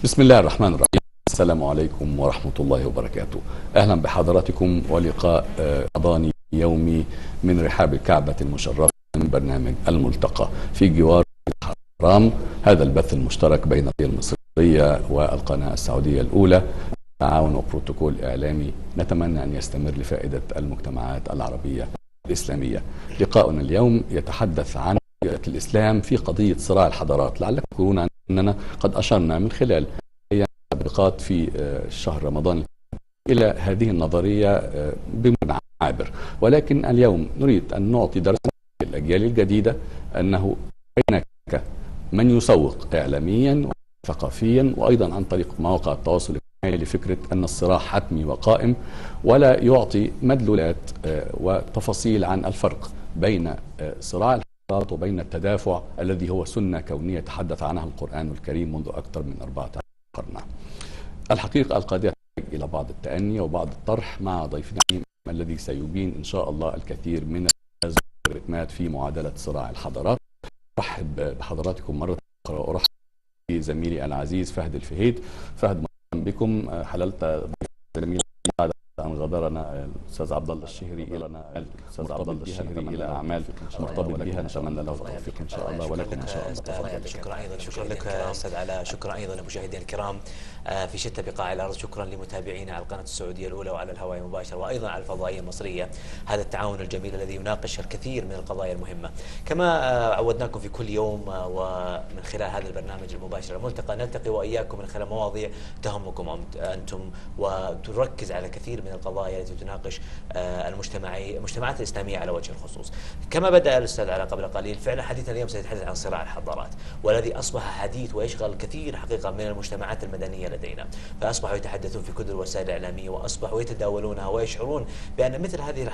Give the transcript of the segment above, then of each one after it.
بسم الله الرحمن الرحيم. السلام عليكم ورحمة الله وبركاته. أهلا بحضراتكم ولقاء رمضاني يومي من رحاب الكعبة المشرفة من برنامج الملتقى في جوار الحرام. هذا البث المشترك بين القناة المصرية والقناة السعودية الأولى تعاون وبروتوكول إعلامي نتمنى أن يستمر لفائدة المجتمعات العربية الإسلامية. لقاؤنا اليوم يتحدث عن الإسلام في قضية صراع الحضارات. لعلكم تقولون أننا قد أشرنا من خلال تطبيقات في شهر رمضان إلى هذه النظرية بمعنى عابر، ولكن اليوم نريد أن نعطي درس للأجيال الجديدة أنه هناك من يسوق إعلاميا وثقافيا وأيضا عن طريق مواقع التواصل الاجتماعي لفكرة أن الصراع حتمي وقائم، ولا يعطي مدلولات وتفاصيل عن الفرق بين صراع الحضارات وبين التدافع الذي هو سنة كونية تحدث عنها القرآن الكريم منذ أكثر من 14 قرنا. الحقيقة القضية تحتاج إلى بعض التأني وبعض الطرح مع ضيفنا الذي سيبين إن شاء الله الكثير من الرتمات في معادلة صراع الحضارات. أرحب بحضراتكم مرة أخرى وأرحب بزميلي العزيز فهد الفهيد. فهد، مرحبا بكم. حللت زميلي بعد أن غادرنا الأستاذ عبد الله الشهري إلى أعمال مرتبط بها، نتمنى له التوفيق إن شاء الله ولكم إن شاء الله. تفضل. شكرا لك أستاذ علاء، شكرا أيضا لمشاهدينا الكرام في شتى بقاع الأرض، شكرا لمتابعينا على القناة السعودية الأولى وعلى الهواء مباشرة وأيضا على الفضائية المصرية. هذا التعاون الجميل الذي يناقش الكثير من القضايا المهمة كما عودناكم في كل يوم، ومن خلال هذا البرنامج المباشر الملتقى نلتقي وإياكم من خلال مواضيع تهمكم أنتم وتركز على كثير من القضايا التي تناقش المجتمعات الإسلامية على وجه الخصوص. كما بدأ الأستاذ علاء قبل قليل، فعلا حديثنا اليوم سيتحدث عن صراع الحضارات، والذي أصبح حديث ويشغل كثير حقيقة من المجتمعات المدنية لدينا، فأصبحوا يتحدثون في كل الوسائل الإعلامية وأصبحوا يتداولونها ويشعرون بأن مثل هذه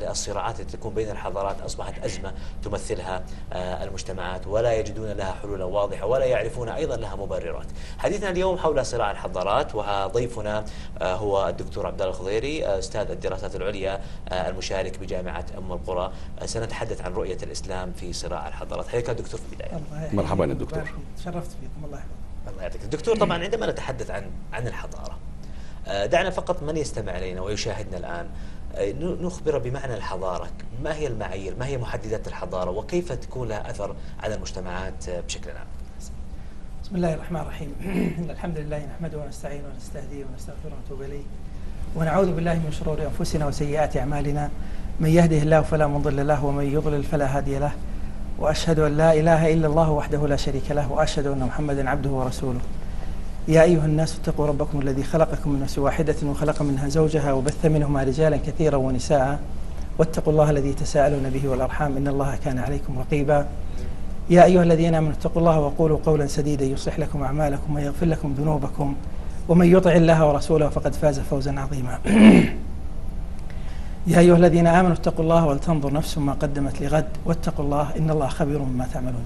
الصراعات التي تكون بين الحضارات أصبحت أزمة تمثلها المجتمعات ولا يجدون لها حلولا واضحة ولا يعرفون أيضا لها مبررات. حديثنا اليوم حول صراع الحضارات، وضيفنا هو الدكتور عبد الله الخضيري أستاذ الدراسات العليا المشارك بجامعة أم القرى. سنتحدث عن رؤية الإسلام في صراع الحضارات. حياك الدكتور في البداية. مرحبا يا دكتور. تشرفت فيكم. الله يحفظك. الله يعطيك. دكتور، طبعا عندما نتحدث عن الحضارة، دعنا فقط من يستمع إلينا ويشاهدنا الآن نخبر بمعنى الحضارة. ما هي المعايير؟ ما هي محددات الحضارة؟ وكيف تكون لها أثر على المجتمعات بشكل عام؟ بسم الله الرحمن الرحيم. إن الحمد لله نحمده ونستعينه ونستهديه ونستغفره ونتوب إليه، ونعوذ بالله من شرور أنفسنا وسيئات أعمالنا. من يهده الله فلا مضل له ومن يضلل فلا هادي له، وأشهد أن لا إله إلا الله وحده لا شريك له، وأشهد أن محمدا عبده ورسوله. يا أيها الناس اتقوا ربكم الذي خلقكم من نفس واحدة وخلق منها زوجها وبث منهما رجالا كثيرا ونساء، واتقوا الله الذي تساءلون به والأرحام إن الله كان عليكم رقيبا. يا أيها الذين آمنوا اتقوا الله وقولوا قولا سديدا يصلح لكم أعمالكم ويغفر لكم ذنوبكم، ومن يطع الله ورسوله فقد فاز فوزا عظيما. يا أيها الذين آمنوا اتقوا الله ولتنظر نفس ما قدمت لغد واتقوا الله إن الله خبير بما تعملون.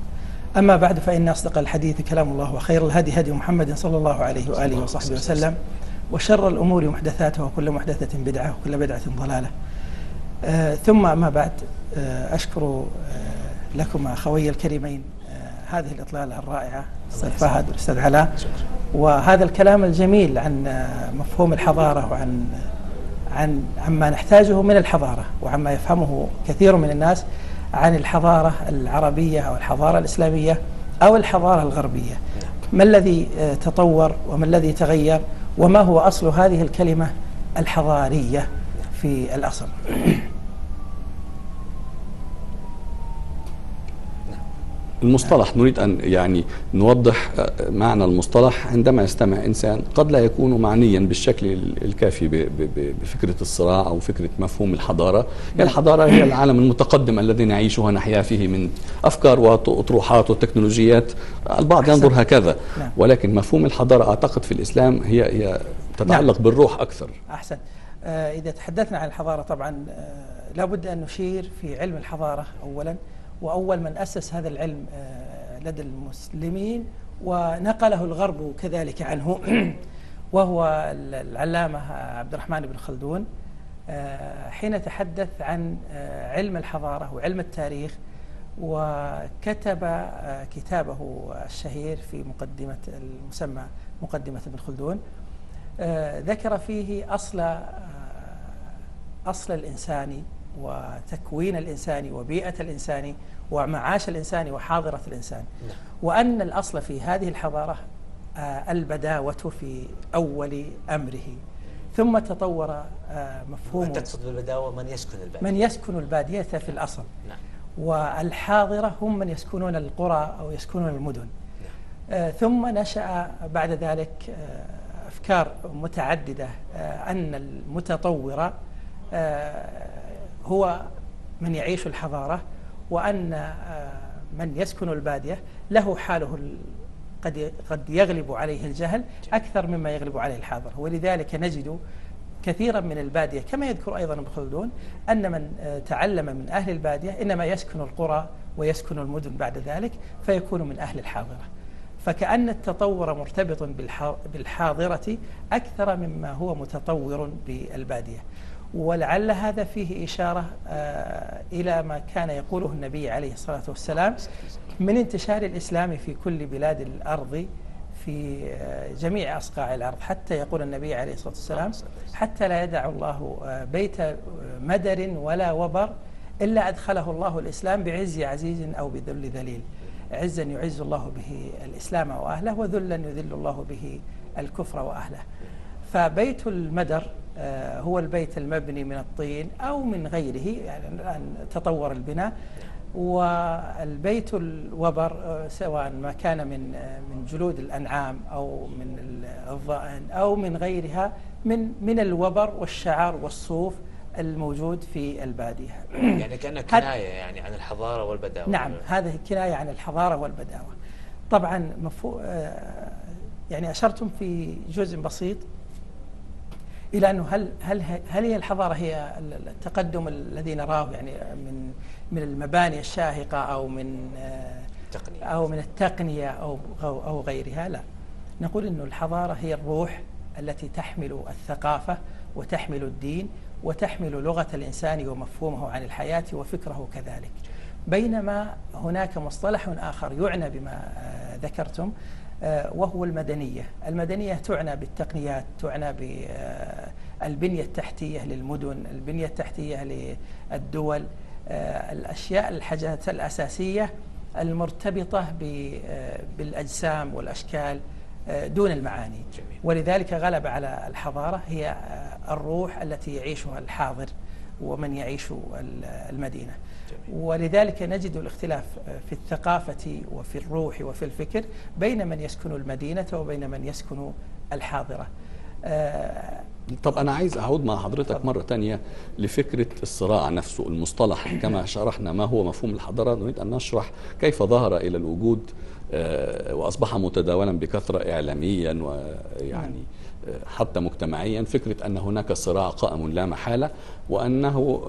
أما بعد، فإن أصدق الحديث كلام الله، وخير الهدي هدي محمد صلى الله عليه وآله وصحبه وسلم، وشر الأمور محدثاتها وكل محدثة بدعة وكل بدعة ضلالة. ثم أما بعد، أشكر لكم أخوي الكريمين هذه الإطلالة الرائعة الأستاذ فهد والأستاذ علاء، وهذا الكلام الجميل عن مفهوم الحضارة وعن عما نحتاجه من الحضارة وعما يفهمه كثير من الناس عن الحضارة العربية أو الحضارة الإسلامية أو الحضارة الغربية. ما الذي تطور وما الذي تغير وما هو أصل هذه الكلمة الحضارية في الأصل. المصطلح نريد أن نوضح معنى المصطلح. عندما يستمع إنسان قد لا يكون معنيا بالشكل الكافي بفكرة الصراع أو فكرة مفهوم الحضارة. الحضارة هي العالم المتقدم الذي نعيشه ونحيا فيه من أفكار وأطروحات وتكنولوجيات. البعض ينظر هكذا، ولكن مفهوم الحضارة أعتقد في الإسلام هي تتعلق بالروح أكثر. أحسن. إذا تحدثنا عن الحضارة طبعا لابد أن نشير في علم الحضارة أولا، وأول من أسس هذا العلم لدى المسلمين ونقله الغرب كذلك عنه وهو العلامة عبد الرحمن بن خلدون. حين تحدث عن علم الحضارة وعلم التاريخ وكتب كتابه الشهير في مقدمة المسمى مقدمة ابن خلدون، ذكر فيه أصل الإنسان وتكوين الإنسان وبيئة الإنسان ومعاش الإنسان وحاضرة الإنسان، وأن الأصل في هذه الحضارة البداوة في أول أمره، ثم تطور مفهوم. تقصد بالبداوة من يسكن البادية؟ من يسكن البادية في الأصل. نعم. والحاضرة هم من يسكنون القرى أو يسكنون المدن. نعم. ثم نشأ بعد ذلك أفكار متعددة أن المتطور هو من يعيش الحضارة، وأن من يسكن البادية له حاله قد يغلب عليه الجهل أكثر مما يغلب عليه الحاضر. ولذلك نجد كثيرا من البادية كما يذكر أيضا ابن خلدون أن من تعلم من أهل البادية إنما يسكن القرى ويسكن المدن بعد ذلك فيكون من أهل الحاضرة. فكأن التطور مرتبط بالحاضرة أكثر مما هو متطور بالبادية. ولعل هذا فيه إشارة إلى ما كان يقوله النبي عليه الصلاة والسلام من انتشار الإسلام في كل بلاد الأرض في جميع أصقاع الأرض، حتى يقول النبي عليه الصلاة والسلام: حتى لا يدع الله بيت مدر ولا وبر إلا أدخله الله الإسلام بعز عزيز أو بذل ذليل. عزا يعز الله به الإسلام وأهله، وذلا يذل الله به الكفر وأهله. فبيت المدر هو البيت المبني من الطين أو من غيره، يعني الآن تطور البناء. والبيت الوبر سواء ما كان من جلود الأنعام أو من الضأن أو من غيرها من الوبر والشعر والصوف الموجود في البادية. يعني كأنها كناية يعني عن الحضارة والبداوة. نعم، هذه كناية عن الحضارة والبداوة. طبعا يعني أشرتم في جزء بسيط إلى أنه هل هي الحضارة هي التقدم الذي نراه يعني من المباني الشاهقة أو من التقنية أو غيرها؟ لا، نقول إنه الحضارة هي الروح التي تحمل الثقافة وتحمل الدين وتحمل لغة الإنسان ومفهومه عن الحياة وفكره كذلك. بينما هناك مصطلح آخر يعنى بما ذكرتم وهو المدنية. المدنية تعنى بالتقنيات، تعنى بالبنية التحتية للمدن، البنية التحتية للدول، الأشياء الحاجات الأساسية المرتبطة بالأجسام والأشكال دون المعاني. ولذلك غلب على الحضارة هي الروح التي يعيشها الحاضر ومن يعيش المدينة. ولذلك نجد الاختلاف في الثقافة وفي الروح وفي الفكر بين من يسكن المدينة وبين من يسكن الحاضرة. طب أنا عايز أعود مع حضرتك مرة تانية لفكرة الصراع نفسه، المصطلح كما شرحنا ما هو مفهوم الحضارة، نريد أن نشرح كيف ظهر إلى الوجود وأصبح متداولا بكثرة إعلاميا ويعني حتى مجتمعيا، فكرة أن هناك صراع قائم لا محالة، وأنه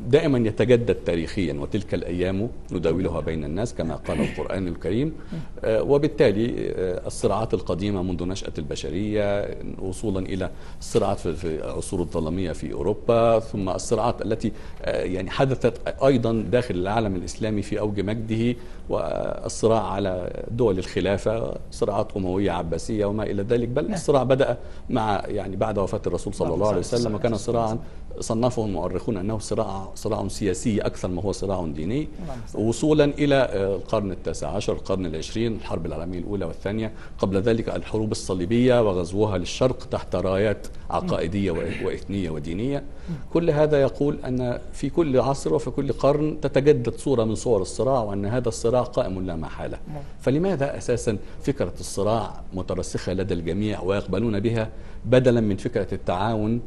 دائما يتجدد تاريخيا، وتلك الأيام نداولها بين الناس كما قال القرآن الكريم. وبالتالي الصراعات القديمة منذ نشأة البشرية وصولا إلى الصراعات في العصور الظلامية في أوروبا، ثم الصراعات التي يعني حدثت أيضا داخل العالم الإسلامي في أوج مجده، والصراع على دول الخلافة، صراعات أموية عباسية وما إلى ذلك. بل الصراع بدأ مع يعني بعد وفاة الرسول صلى الله عليه وسلم، وكان صراعا صنفه المؤرخون أنه صراع سياسي أكثر ما هو صراع ديني، وصولا إلى القرن التاسع عشر، القرن العشرين، الحرب العالمية الأولى والثانية، قبل ذلك الحروب الصليبية وغزوها للشرق تحت رايات عقائدية وإثنية ودينية. كل هذا يقول أن في كل عصر وفي كل قرن تتجدد صورة من صور الصراع، وأن هذا الصراع قائم لا محالة. فلماذا أساسا فكرة الصراع مترسخة لدى الجميع ويقبلون بها بدلا من فكرة التعاون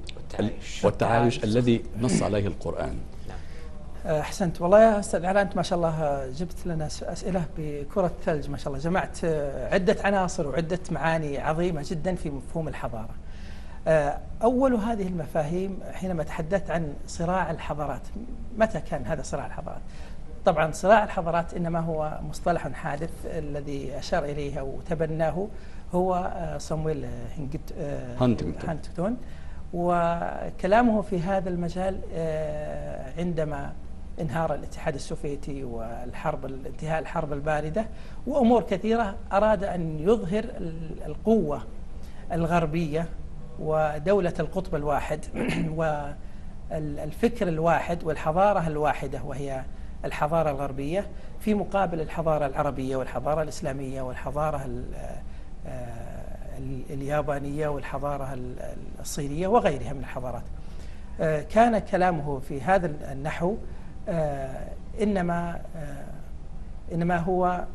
والتعايش الذي نص عليه القرآن؟ أحسنت والله يا أستاذ علاء، أنت ما شاء الله جبت لنا أسئلة بكرة ثلج ما شاء الله، جمعت عدة عناصر وعدة معاني عظيمة جدا في مفهوم الحضارة. أول هذه المفاهيم حينما تحدثت عن صراع الحضارات، متى كان هذا صراع الحضارات؟ طبعا صراع الحضارات إنما هو مصطلح حادث، الذي أشار إليه أو تبناه هو صامويل هانتنغتون، وكلامه في هذا المجال عندما انهار الاتحاد السوفيتي انتهاء الحرب الباردة وأمور كثيرة. أراد أن يظهر القوة الغربية ودولة القطب الواحد والفكر الواحد والحضارة الواحدة وهي الحضارة الغربية في مقابل الحضارة العربية والحضارة الإسلامية والحضارة اليابانية والحضارة الصينية وغيرها من الحضارات. كان كلامه في هذا النحو إنما هو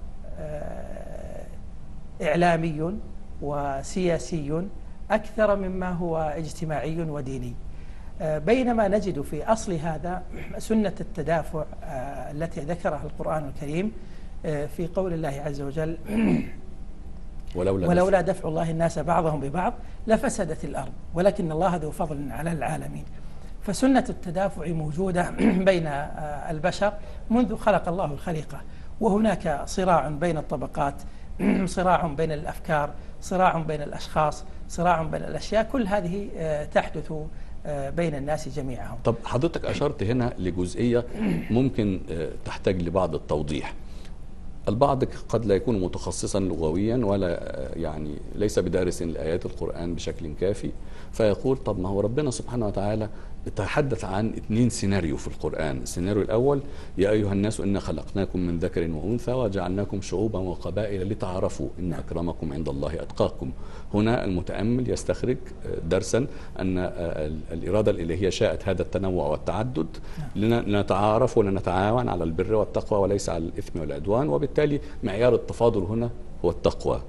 إعلامي وسياسي أكثر مما هو اجتماعي وديني، بينما نجد في أصل هذا سنة التدافع التي ذكرها القرآن الكريم في قول الله عز وجل ولولا دفع الله الناس بعضهم ببعض لفسدت الأرض ولكن الله ذو فضل على العالمين. فسنة التدافع موجودة بين البشر منذ خلق الله الخليقة، وهناك صراع بين الطبقات، صراع بين الأفكار، صراع بين الأشخاص، صراع بين الأشياء، كل هذه تحدث بين الناس جميعهم. طب حضرتك أشرت هنا لجزئية ممكن تحتاج لبعض التوضيح. البعض قد لا يكون متخصصا لغويا ولا يعني ليس بدارس لآيات القرآن بشكل كافي، فيقول طب ما هو ربنا سبحانه وتعالى تحدث عن 2 سيناريو في القرآن. السيناريو الأول يا أيها الناس إنا خلقناكم من ذكر وأنثى وجعلناكم شعوبا وقبائل لتعارفوا إن أكرمكم عند الله أتقاكم. هنا المتأمل يستخرج درسا أن الإرادة الإلهية شاءت هذا التنوع والتعدد لنتعارف ولنتعاون على البر والتقوى وليس على الإثم والعدوان، وبالتالي معيار التفاضل هنا هو التقوى.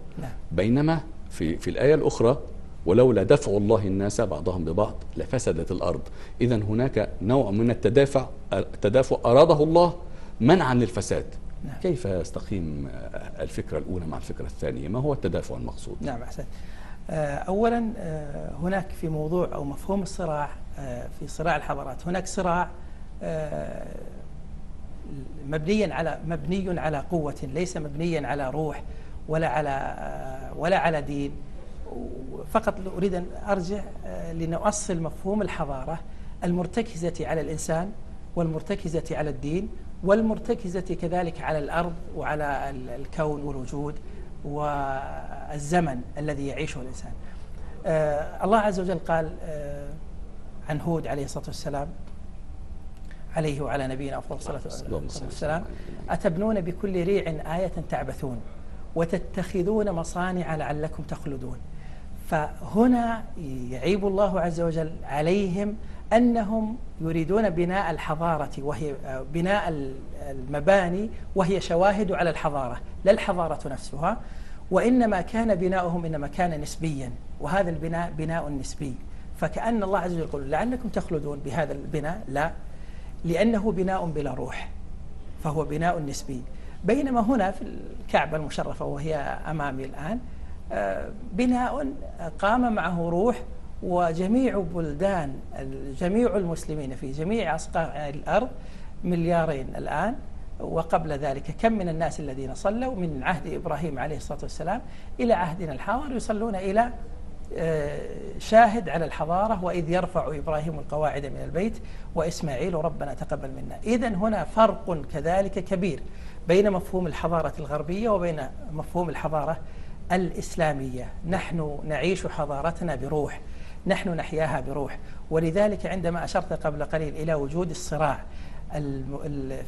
بينما في الآية الأخرى ولولا دفع الله الناس بعضهم ببعض لفسدت الأرض. إذا هناك نوع من التدافع أراده الله منعا للفساد. كيف يستقيم الفكرة الأولى مع الفكرة الثانية؟ ما هو التدافع المقصود؟ نعم أحسن. أولا هناك في موضوع أو مفهوم الصراع في صراع الحضارات هناك صراع مبني على قوة، ليس مبنيا على روح ولا على دين. فقط أريد أن أرجع لنؤصل مفهوم الحضارة المرتكزة على الإنسان والمرتكزة على الدين والمرتكزة كذلك على الأرض وعلى الكون والوجود والزمن الذي يعيشه الإنسان. الله عز وجل قال عن هود عليه الصلاة والسلام عليه وعلى نبينا أفضل الصلاة والسلام أتبنون بكل ريع آية تعبثون وتتخذون مصانع لعلكم تخلدون. فهنا يعيب الله عز وجل عليهم أنهم يريدون بناء الحضارة وهي بناء المباني وهي شواهد على الحضارة لا الحضارة نفسها، وإنما كان بناؤهم إنما كان نسبيا، وهذا البناء بناء نسبي. فكأن الله عز وجل يقول لعلكم تخلدون بهذا البناء، لا، لأنه بناء بلا روح فهو بناء نسبي. بينما هنا في الكعبة المشرفة وهي أمامي الآن بناء قام معه روح، وجميع بلدان جميع المسلمين في جميع أصقاع الأرض 2 مليار الآن، وقبل ذلك كم من الناس الذين صلوا من عهد إبراهيم عليه الصلاة والسلام إلى عهدنا الحاضر يصلون إلى شاهد على الحضارة وإذ يرفع إبراهيم القواعد من البيت وإسماعيل ربنا تقبل منا. إذن هنا فرق كذلك كبير بين مفهوم الحضارة الغربية وبين مفهوم الحضارة الإسلامية. نحن نعيش حضارتنا بروح، نحن نحياها بروح. ولذلك عندما أشرت قبل قليل إلى وجود الصراع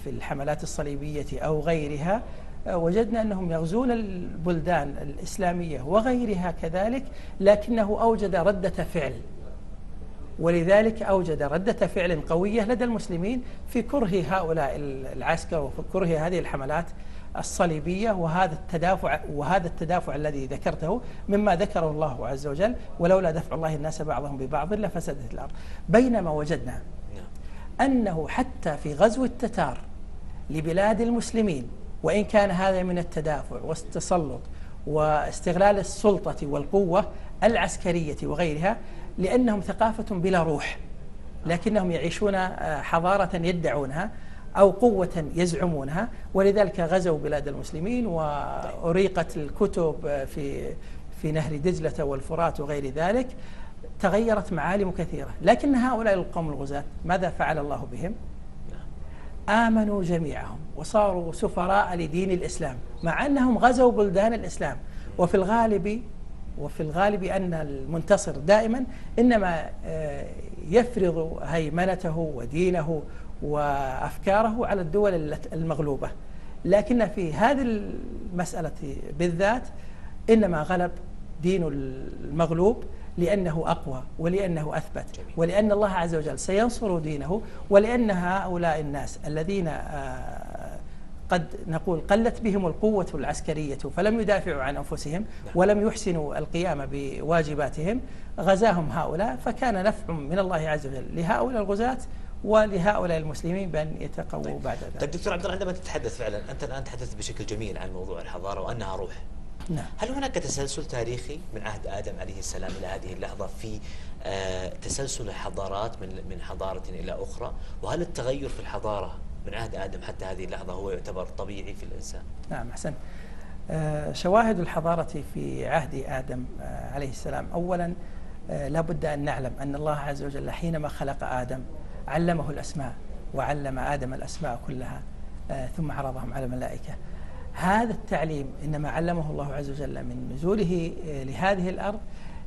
في الحملات الصليبية أو غيرها، وجدنا أنهم يغزون البلدان الإسلامية وغيرها كذلك، لكنه أوجد ردة فعل، ولذلك أوجد ردة فعل قوية لدى المسلمين في كره هؤلاء العسكر وفي كره هذه الحملات الصليبية وهذا التدافع الذي ذكرته مما ذكره الله عز وجل ولولا دفع الله الناس بعضهم ببعض لفسدت الأرض. بينما وجدنا أنه حتى في غزو التتار لبلاد المسلمين، وإن كان هذا من التدافع والتسلط واستغلال السلطة والقوة العسكرية وغيرها، لأنهم ثقافة بلا روح، لكنهم يعيشون حضارة يدعونها أو قوة يزعمونها، ولذلك غزوا بلاد المسلمين وأريقت الكتب في نهر دجلة والفرات وغير ذلك، تغيرت معالم كثيرة. لكن هؤلاء القوم الغزاة ماذا فعل الله بهم؟ آمنوا جميعهم وصاروا سفراء لدين الإسلام مع أنهم غزوا بلدان الإسلام. وفي الغالب أن المنتصر دائما إنما يفرض هيمنته ودينه وأفكاره على الدول المغلوبة، لكن في هذه المسألة بالذات إنما غلب دين المغلوب لأنه أقوى ولأنه أثبت، ولأن الله عز وجل سينصر دينه، ولأن هؤلاء الناس الذين قد نقول قلت بهم القوة العسكرية فلم يدافعوا عن أنفسهم ولم يحسنوا القيام بواجباتهم، غزاهم هؤلاء، فكان نفع من الله عز وجل لهؤلاء الغزاة ولهؤلاء المسلمين بأن يتقووا بعد ذلك. طيب دكتور عبد الله، عندما تتحدث فعلا أنت الآن تحدثت بشكل جميل عن موضوع الحضارة وأنها روح. نعم. هل هناك تسلسل تاريخي من عهد آدم عليه السلام إلى هذه اللحظة في تسلسل الحضارات من حضارة إلى أخرى؟ وهل التغير في الحضارة من عهد آدم حتى هذه اللحظة هو يعتبر طبيعي في الإنسان؟ نعم أحسن. شواهد الحضارة في عهد آدم عليه السلام، أولا لا بد أن نعلم أن الله عز وجل حينما خلق آدم علمه الأسماء، وعلم آدم الأسماء كلها ثم عرضهم على الملائكة. هذا التعليم إنما علمه الله عز وجل من نزوله لهذه الأرض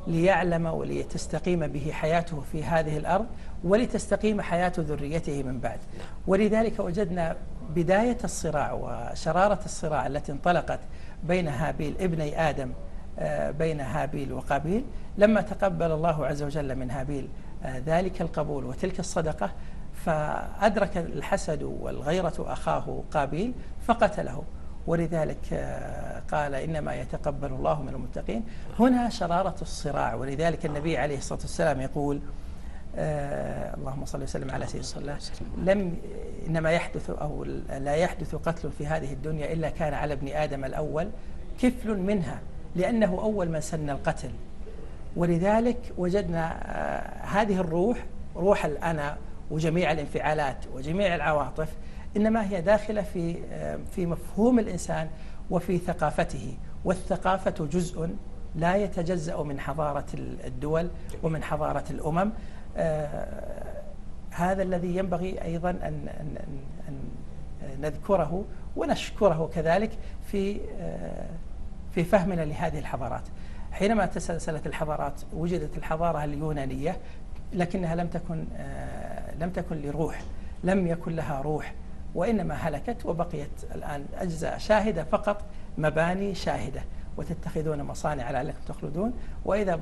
ليعلم ولتستقيم به حياته في هذه الأرض ولتستقيم حياة ذريته من بعد. ولذلك وجدنا بداية الصراع وشرارة الصراع التي انطلقت بين هابيل ابني آدم، بين هابيل وقابيل، لما تقبل الله عز وجل من هابيل ذلك القبول وتلك الصدقة، فأدرك الحسد والغيرة أخاه قابيل فقتله، ولذلك قال إنما يتقبل الله من المتقين. هنا شرارة الصراع، ولذلك النبي عليه الصلاة والسلام يقول اللهم صل وسلم على سيدنا إنما يحدث أو لا يحدث قتل في هذه الدنيا إلا كان على ابن آدم الأول كفل منها، لأنه أول من سن القتل. ولذلك وجدنا هذه الروح، روح الأنا وجميع الانفعالات وجميع العواطف، إنما هي داخلة في مفهوم الإنسان وفي ثقافته، والثقافة جزء لا يتجزأ من حضارة الدول ومن حضارة الأمم. هذا الذي ينبغي أيضا أن نذكره ونشكره كذلك في فهمنا لهذه الحضارات. حينما تسلسلت الحضارات وجدت الحضارة اليونانية، لكنها لم تكن لروح، لم يكن لها روح، وإنما هلكت وبقيت الآن أجزاء شاهدة فقط، مباني شاهدة، وتتخذون مصانع لعلكم تخلدون، وإذا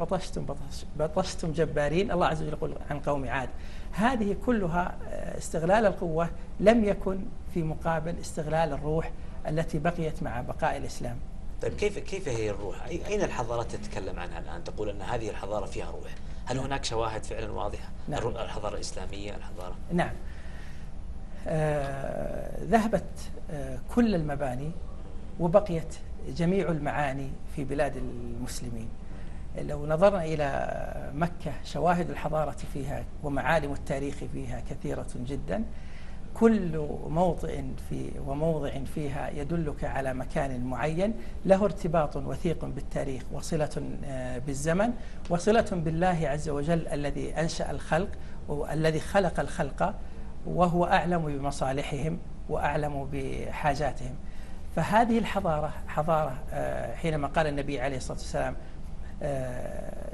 بطشتم جبارين. الله عز وجل يقول عن قوم عاد. هذه كلها استغلال القوة لم يكن في مقابل استغلال الروح التي بقيت مع بقاء الإسلام. طيب كيف هي الروح؟ أين الحضارات تتكلم عنها الآن؟ تقول أن هذه الحضارة فيها روح، هل هناك شواهد فعلا واضحة؟ نعم. الحضارة الإسلامية، الحضارة نعم. ذهبت كل المباني وبقيت جميع المعاني في بلاد المسلمين. لو نظرنا إلى مكة شواهد الحضارة فيها ومعالم التاريخ فيها كثيرة جدا، كل موضع فيها يدلك على مكان معين له ارتباط وثيق بالتاريخ وصلة بالزمن وصلة بالله عز وجل الذي أنشأ الخلق والذي خلق الخلق، وهو أعلم بمصالحهم وأعلم بحاجاتهم. فهذه الحضارة حضارة حينما قال النبي عليه الصلاة والسلام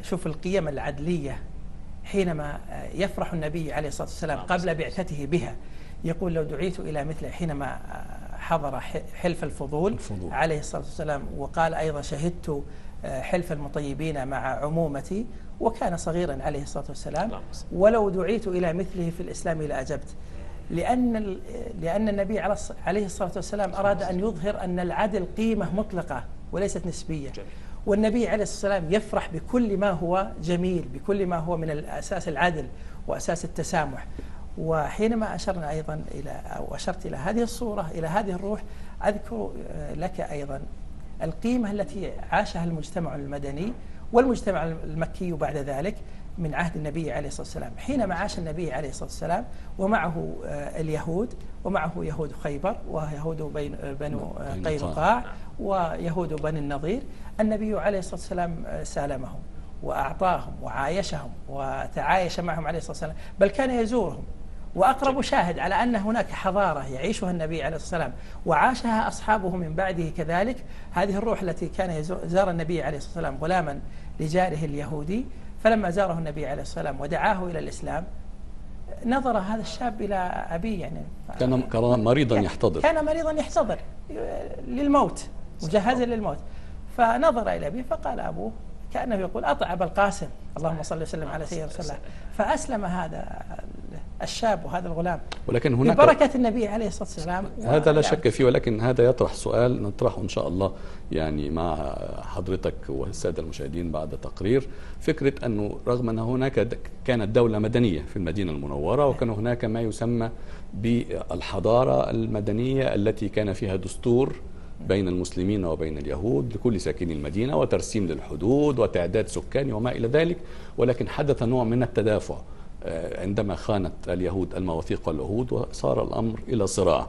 شوف القيم العدلية، حينما يفرح النبي عليه الصلاة والسلام قبل بعثته بها، يقول لو دعيت إلى مثله، حينما حضر حلف الفضول عليه الصلاة والسلام، وقال أيضا شهدت حلف المطيبين مع عمومتي، وكان صغيرا عليه الصلاة والسلام، ولو دعيت إلى مثله في الإسلام لأجبت، لأن النبي عليه الصلاة والسلام أراد أن يظهر أن العدل قيمة مطلقة وليست نسبية. والنبي عليه الصلاة والسلام يفرح بكل ما هو جميل، بكل ما هو من الأساس العدل وأساس التسامح. وحينما أشرنا أيضا أشرت إلى هذه الصورة، إلى هذه الروح، أذكر لك أيضا القيمة التي عاشها المجتمع المدني والمجتمع المكي بعد ذلك من عهد النبي عليه الصلاة والسلام. حينما عاش النبي عليه الصلاة والسلام ومعه اليهود، ومعه يهود خيبر ويهود بنو قينقاع ويهود بني النضير، النبي عليه الصلاة والسلام سالمهم وأعطاهم وعايشهم وتعايش معهم عليه الصلاة والسلام، بل كان يزورهم وأقرب شاهد على أن هناك حضارة يعيشها النبي عليه الصلاة والسلام وعاشها أصحابه من بعده كذلك، هذه الروح التي كان زار النبي عليه الصلاة والسلام غلاما لجاره اليهودي، فلما زاره النبي عليه الصلاة والسلام ودعاه إلى الإسلام نظر هذا الشاب إلى أبيه، يعني كان مريضا يحتضر، كان مريضا يحتضر للموت، مجهزا للموت، فنظر إلى أبيه فقال أبوه كأنه يقول أطع أبا القاسم اللهم صل وسلم على سيدنا رسول الله، فأسلم هذا الشاب وهذا الغلام ولكن هناك ببركة النبي عليه الصلاة والسلام. هذا لا شك فيه، ولكن هذا يطرح سؤال نطرحه إن شاء الله يعني مع حضرتك والسادة المشاهدين بعد تقرير، فكرة أنه رغم أن هناك كانت دولة مدنية في المدينة المنورة، وكان هناك ما يسمى بالحضارة المدنية التي كان فيها دستور بين المسلمين وبين اليهود لكل ساكني المدينة، وترسيم للحدود وتعداد سكاني وما إلى ذلك، ولكن حدث نوع من التدافع عندما خانت اليهود المواثيق والعهود وصار الأمر إلى صراع.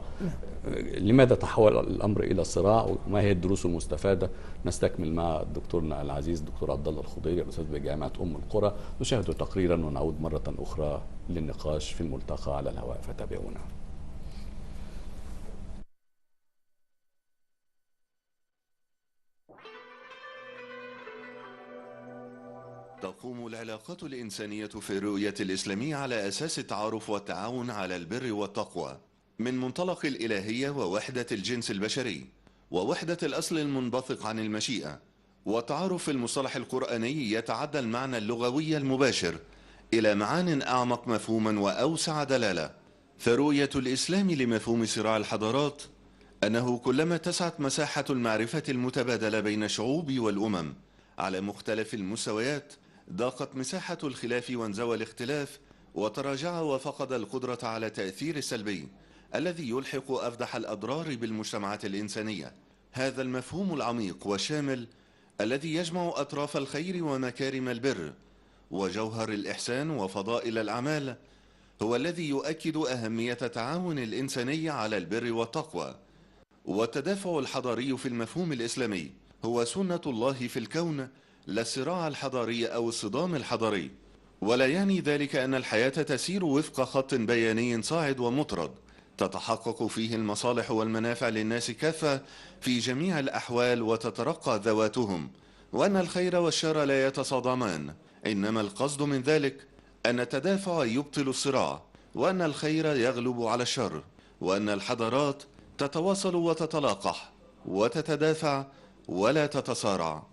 لماذا تحول الأمر إلى صراع وما هي الدروس المستفادة؟ نستكمل مع دكتورنا العزيز دكتور عبد الله الخضيري الأستاذ بجامعة أم القرى، نشاهد تقريرا ونعود مرة أخرى للنقاش في الملتقى على الهواء، فتابعونا. تقوم العلاقات الإنسانية في الرؤية الإسلامية على أساس التعارف والتعاون على البر والتقوى من منطلق الإلهية ووحدة الجنس البشري ووحدة الأصل المنبثق عن المشيئة. والتعارف في المصطلح القرآني يتعدى المعنى اللغوي المباشر إلى معان أعمق مفهوما وأوسع دلالة. فرؤية الإسلام لمفهوم صراع الحضارات أنه كلما اتسعت مساحة المعرفة المتبادلة بين الشعوب والأمم على مختلف المستويات ضاقت مساحة الخلاف وانزوى الاختلاف وتراجع وفقد القدرة على تأثير السلبي الذي يلحق أفدح الأضرار بالمجتمعات الإنسانية. هذا المفهوم العميق والشامل الذي يجمع أطراف الخير ومكارم البر وجوهر الإحسان وفضائل الأعمال هو الذي يؤكد أهمية التعاون الإنساني على البر والتقوى. والتدافع الحضاري في المفهوم الإسلامي هو سنة الله في الكون، لا الصراع الحضاري أو الصدام الحضاري، ولا يعني ذلك أن الحياة تسير وفق خط بياني صاعد ومطرد تتحقق فيه المصالح والمنافع للناس كافة في جميع الأحوال وتترقى ذواتهم، وأن الخير والشر لا يتصادمان، إنما القصد من ذلك أن التدافع يبطل الصراع، وأن الخير يغلب على الشر، وأن الحضارات تتواصل وتتلاقح وتتدافع ولا تتصارع.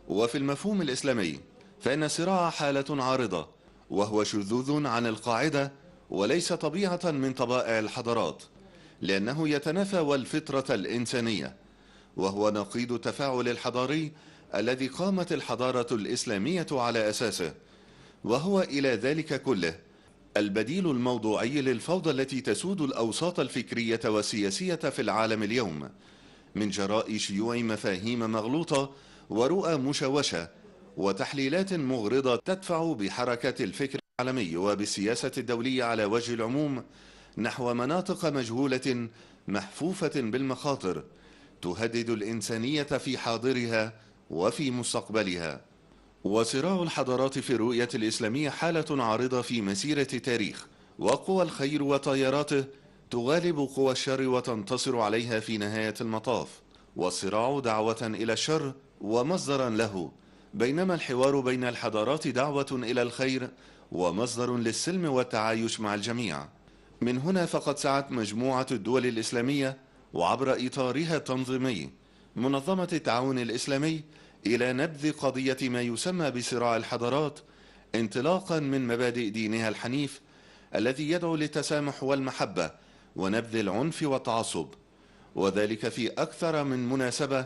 وفي المفهوم الإسلامي فإن الصراع حالة عارضة، وهو شذوذ عن القاعدة وليس طبيعة من طبائع الحضارات، لأنه يتنافى والفطرة الإنسانية، وهو نقيض التفاعل الحضاري الذي قامت الحضارة الإسلامية على أساسه، وهو إلى ذلك كله البديل الموضوعي للفوضى التي تسود الأوساط الفكرية والسياسية في العالم اليوم من جراء شيوع مفاهيم مغلوطة ورؤى مشوشة وتحليلات مغرضة تدفع بحركة الفكر العالمي وبالسياسة الدولية على وجه العموم نحو مناطق مجهولة محفوفة بالمخاطر تهدد الإنسانية في حاضرها وفي مستقبلها. وصراع الحضارات في الرؤية الإسلامية حالة عارضة في مسيرة التاريخ، وقوى الخير وتياراته تغالب قوى الشر وتنتصر عليها في نهاية المطاف، والصراع دعوة إلى الشر ومصدرا له، بينما الحوار بين الحضارات دعوة إلى الخير ومصدر للسلم والتعايش مع الجميع. من هنا فقد سعت مجموعة الدول الإسلامية وعبر إطارها التنظيمي منظمة التعاون الإسلامي إلى نبذ قضية ما يسمى بصراع الحضارات انطلاقا من مبادئ دينها الحنيف الذي يدعو للتسامح والمحبة ونبذ العنف والتعصب، وذلك في أكثر من مناسبة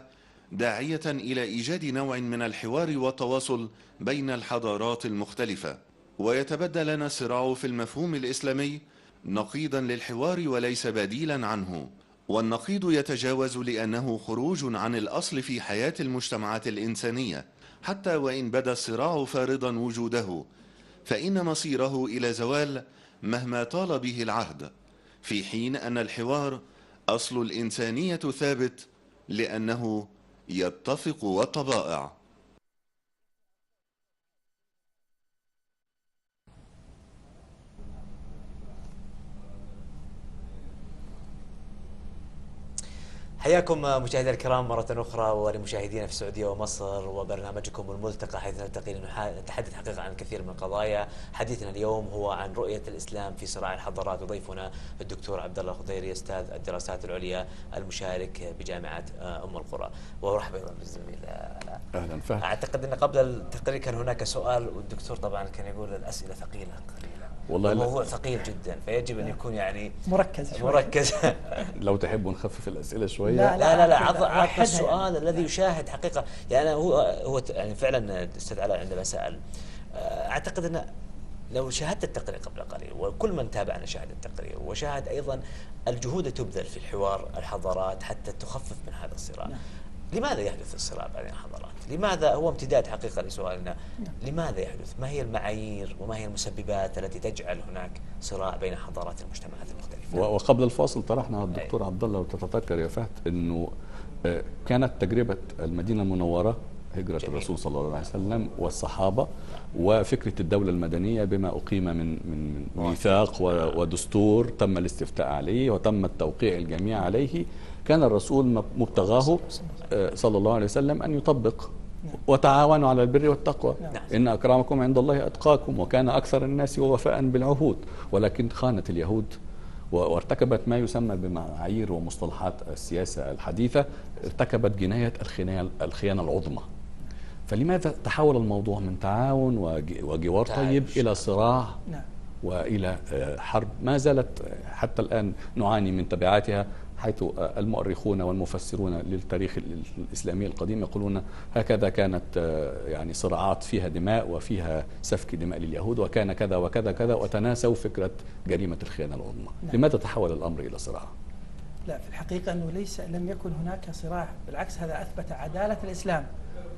داعية إلى إيجاد نوع من الحوار والتواصل بين الحضارات المختلفة. ويتبدى لنا الصراع في المفهوم الإسلامي نقيضا للحوار وليس بديلا عنه، والنقيض يتجاوز لأنه خروج عن الأصل في حياة المجتمعات الإنسانية، حتى وإن بدا الصراع فارضا وجوده فإن مصيره إلى زوال مهما طال به العهد، في حين أن الحوار أصل الإنسانية ثابت لأنه يتفق والطبائع. حياكم مشاهدينا الكرام مرة أخرى ولمشاهدينا في السعودية ومصر وبرنامجكم الملتقى، حيث نلتقي نتحدث حقيقة عن الكثير من القضايا. حديثنا اليوم هو عن رؤية الإسلام في صراع الحضارات، وضيفنا الدكتور عبد الله الخضيري أستاذ الدراسات العليا المشارك بجامعة أم القرى. ومرحبا بالزميل علاء. أهلا فهد. أعتقد أن قبل التقرير كان هناك سؤال، والدكتور طبعا كان يقول الأسئلة ثقيلة قليلا. والله الموضوع ثقيل جدا، فيجب أن يكون يعني مركز. لو تحبوا نخفف الأسئلة شوية. لا عطنا السؤال الذي يشاهد حقيقة. يعني هو يعني فعلا أستاذ علاء عندما سأل، أعتقد أن لو شاهدت التقرير قبل قليل، وكل من تابعنا شاهد التقرير وشاهد أيضا الجهود تبذل في الحوار الحضارات حتى تخفف من هذا الصراع. لماذا يحدث الصراع بين الحضارات؟ لماذا هو امتداد حقيقة لسؤالنا، لماذا يحدث؟ ما هي المعايير وما هي المسببات التي تجعل هناك صراع بين حضارات المجتمعات المختلفة؟ وقبل الفاصل طرحنا الدكتور عبد الله، لو تتذكر يا فهد، انه كانت تجربة المدينة المنورة، هجرة الرسول صلى الله عليه وسلم والصحابة، وفكرة الدولة المدنية بما أقيم من ميثاق ودستور تم الاستفتاء عليه وتم التوقيع الجميع عليه. كان الرسول مبتغاه صلى الله عليه وسلم أن يطبق وتعاونوا على البر والتقوى، إن أكرمكم عند الله أتقاكم، وكان أكثر الناس وفاء بالعهود. ولكن خانت اليهود وارتكبت ما يسمى بمعايير ومصطلحات السياسة الحديثة، ارتكبت جناية الخيانة العظمى. فلماذا تحول الموضوع من تعاون وجوار طيب إلى صراع وإلى حرب ما زالت حتى الآن نعاني من تبعاتها، حيث المؤرخون والمفسرون للتاريخ الإسلامي القديم يقولون هكذا كانت يعني صراعات فيها دماء وفيها سفك دماء لليهود، وكان كذا وكذا كذا، وتناسوا فكرة جريمة الخيانة العظمى. لماذا تحول الأمر إلى صراع؟ لا، في الحقيقة أنه لم يكن هناك صراع، بالعكس هذا أثبت عدالة الإسلام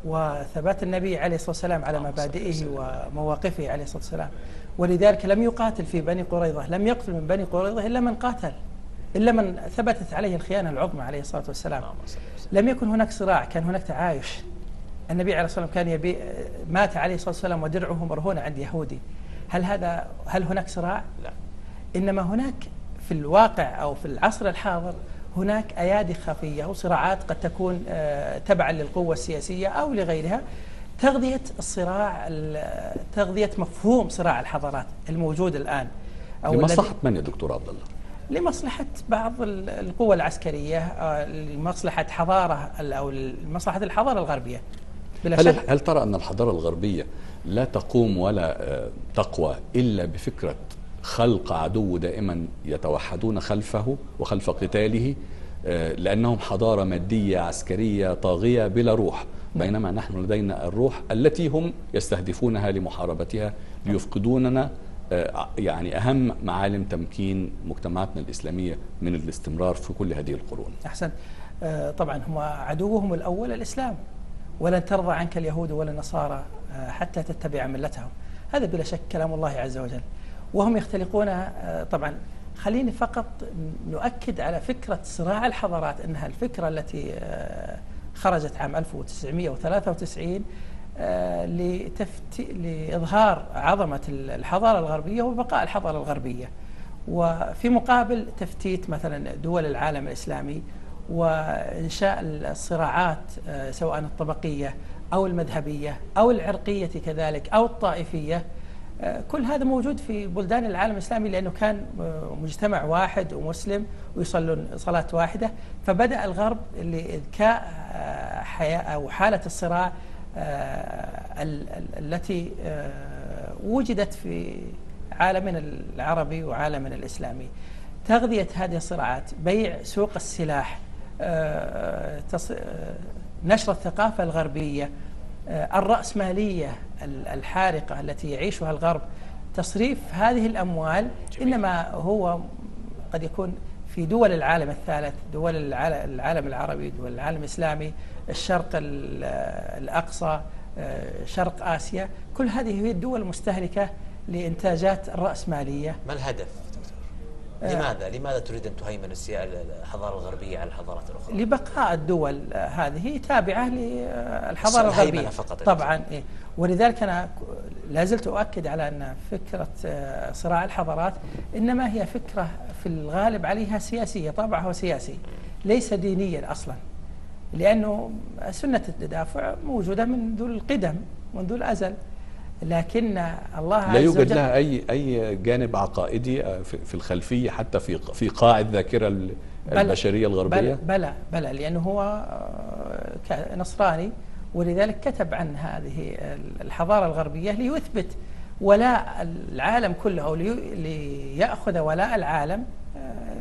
وثبات النبي عليه الصلاة والسلام على مبادئه ومواقفه عليه الصلاة والسلام. ولذلك لم يقاتل في بني قريظة، لم يقتل من بني قريظة إلا من قاتل، إلا من ثبتت عليه الخيانة العظمى عليه الصلاة والسلام. لم يكن هناك صراع، كان هناك تعايش. النبي عليه الصلاة والسلام كان مات عليه الصلاة والسلام ودرعه مرهون عند يهودي. هل هناك صراع؟ لا. إنما هناك في الواقع أو في العصر الحاضر هناك أيادي خفية وصراعات قد تكون تبعا للقوة السياسية أو لغيرها، تغذية الصراع، تغذية مفهوم صراع الحضارات الموجود الآن. لمصلحة من يا دكتور عبد الله؟ لمصلحة بعض القوى العسكرية، لمصلحة حضارة أو لمصلحة الحضارة الغربية. هل ترى أن الحضارة الغربية لا تقوم ولا تقوى إلا بفكرة خلق عدو دائما يتوحدون خلفه وخلف قتاله، لأنهم حضارة مادية عسكرية طاغية بلا روح، بينما نحن لدينا الروح التي هم يستهدفونها لمحاربتها، ليفقدوننا يعني أهم معالم تمكين مجتمعاتنا الإسلامية من الاستمرار في كل هذه القرون. أحسن. طبعا هم عدوهم الأول الإسلام، ولن ترضى عنك اليهود ولا النصارى حتى تتبع ملتهم. هذا بلا شك كلام الله عز وجل، وهم يختلقون. طبعا خليني فقط نؤكد على فكرة صراع الحضارات، أنها الفكرة التي خرجت عام 1993 لإظهار عظمة الحضارة الغربية وبقاء الحضارة الغربية، وفي مقابل تفتيت مثلا دول العالم الإسلامي وإنشاء الصراعات سواء الطبقية أو المذهبية أو العرقية كذلك أو الطائفية. كل هذا موجود في بلدان العالم الإسلامي، لأنه كان مجتمع واحد ومسلم ويصلون صلاة واحدة. فبدأ الغرب لإذكاء حياة أو حالة الصراع التي وجدت في عالمنا العربي وعالمنا الإسلامي، تغذية هذه الصراعات، بيع سوق السلاح، نشر الثقافة الغربية، الرأسمالية الحارقة التي يعيشها الغرب، تصريف هذه الأموال. إنما هو قد يكون في دول العالم الثالث، دول العالم العربي، دول العالم الإسلامي، الشرق الأقصى، شرق آسيا، كل هذه هي الدول المستهلكة لإنتاجات الرأسمالية. ما الهدف؟ لماذا تريد أن تهيمن الحضارة الغربية على الحضارات الأخرى؟ لبقاء الدول هذه تابعة للحضارة الغربية فقط طبعا. ولذلك أنا لازلت أؤكد على أن فكرة صراع الحضارات إنما هي فكرة في الغالب عليها سياسية، طابعها سياسي، ليس دينيا أصلا، لأنه سنة التدافع موجودة منذ القدم، منذ الأزل، لكن الله عز وجل لا يوجد لها أي جانب عقائدي في الخلفية، حتى في قاع الذاكرة البشرية الغربية؟ بلى لأنه هو نصراني، ولذلك كتب عن هذه الحضارة الغربية ليثبت ولاء العالم كله، أو ليأخذ ولاء العالم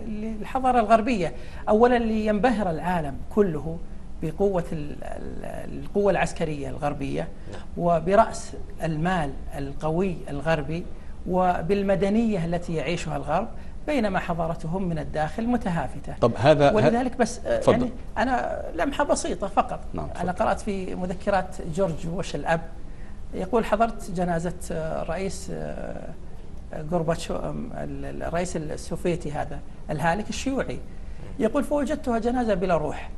للحضارة الغربية. أولا لينبهر العالم كله بقوة القوة العسكرية الغربية، وبرأس المال القوي الغربي، وبالمدنية التي يعيشها الغرب، بينما حضارتهم من الداخل متهافتة. طب هذا ولذلك بس يعني أنا لمحة بسيطة فقط. نعم، أنا قرأت في مذكرات جورج بوش الأب، يقول حضرت جنازة الرئيس غورباتشوف، الرئيس السوفيتي هذا الهالك الشيوعي، يقول فوجدتها جنازة بلا روح.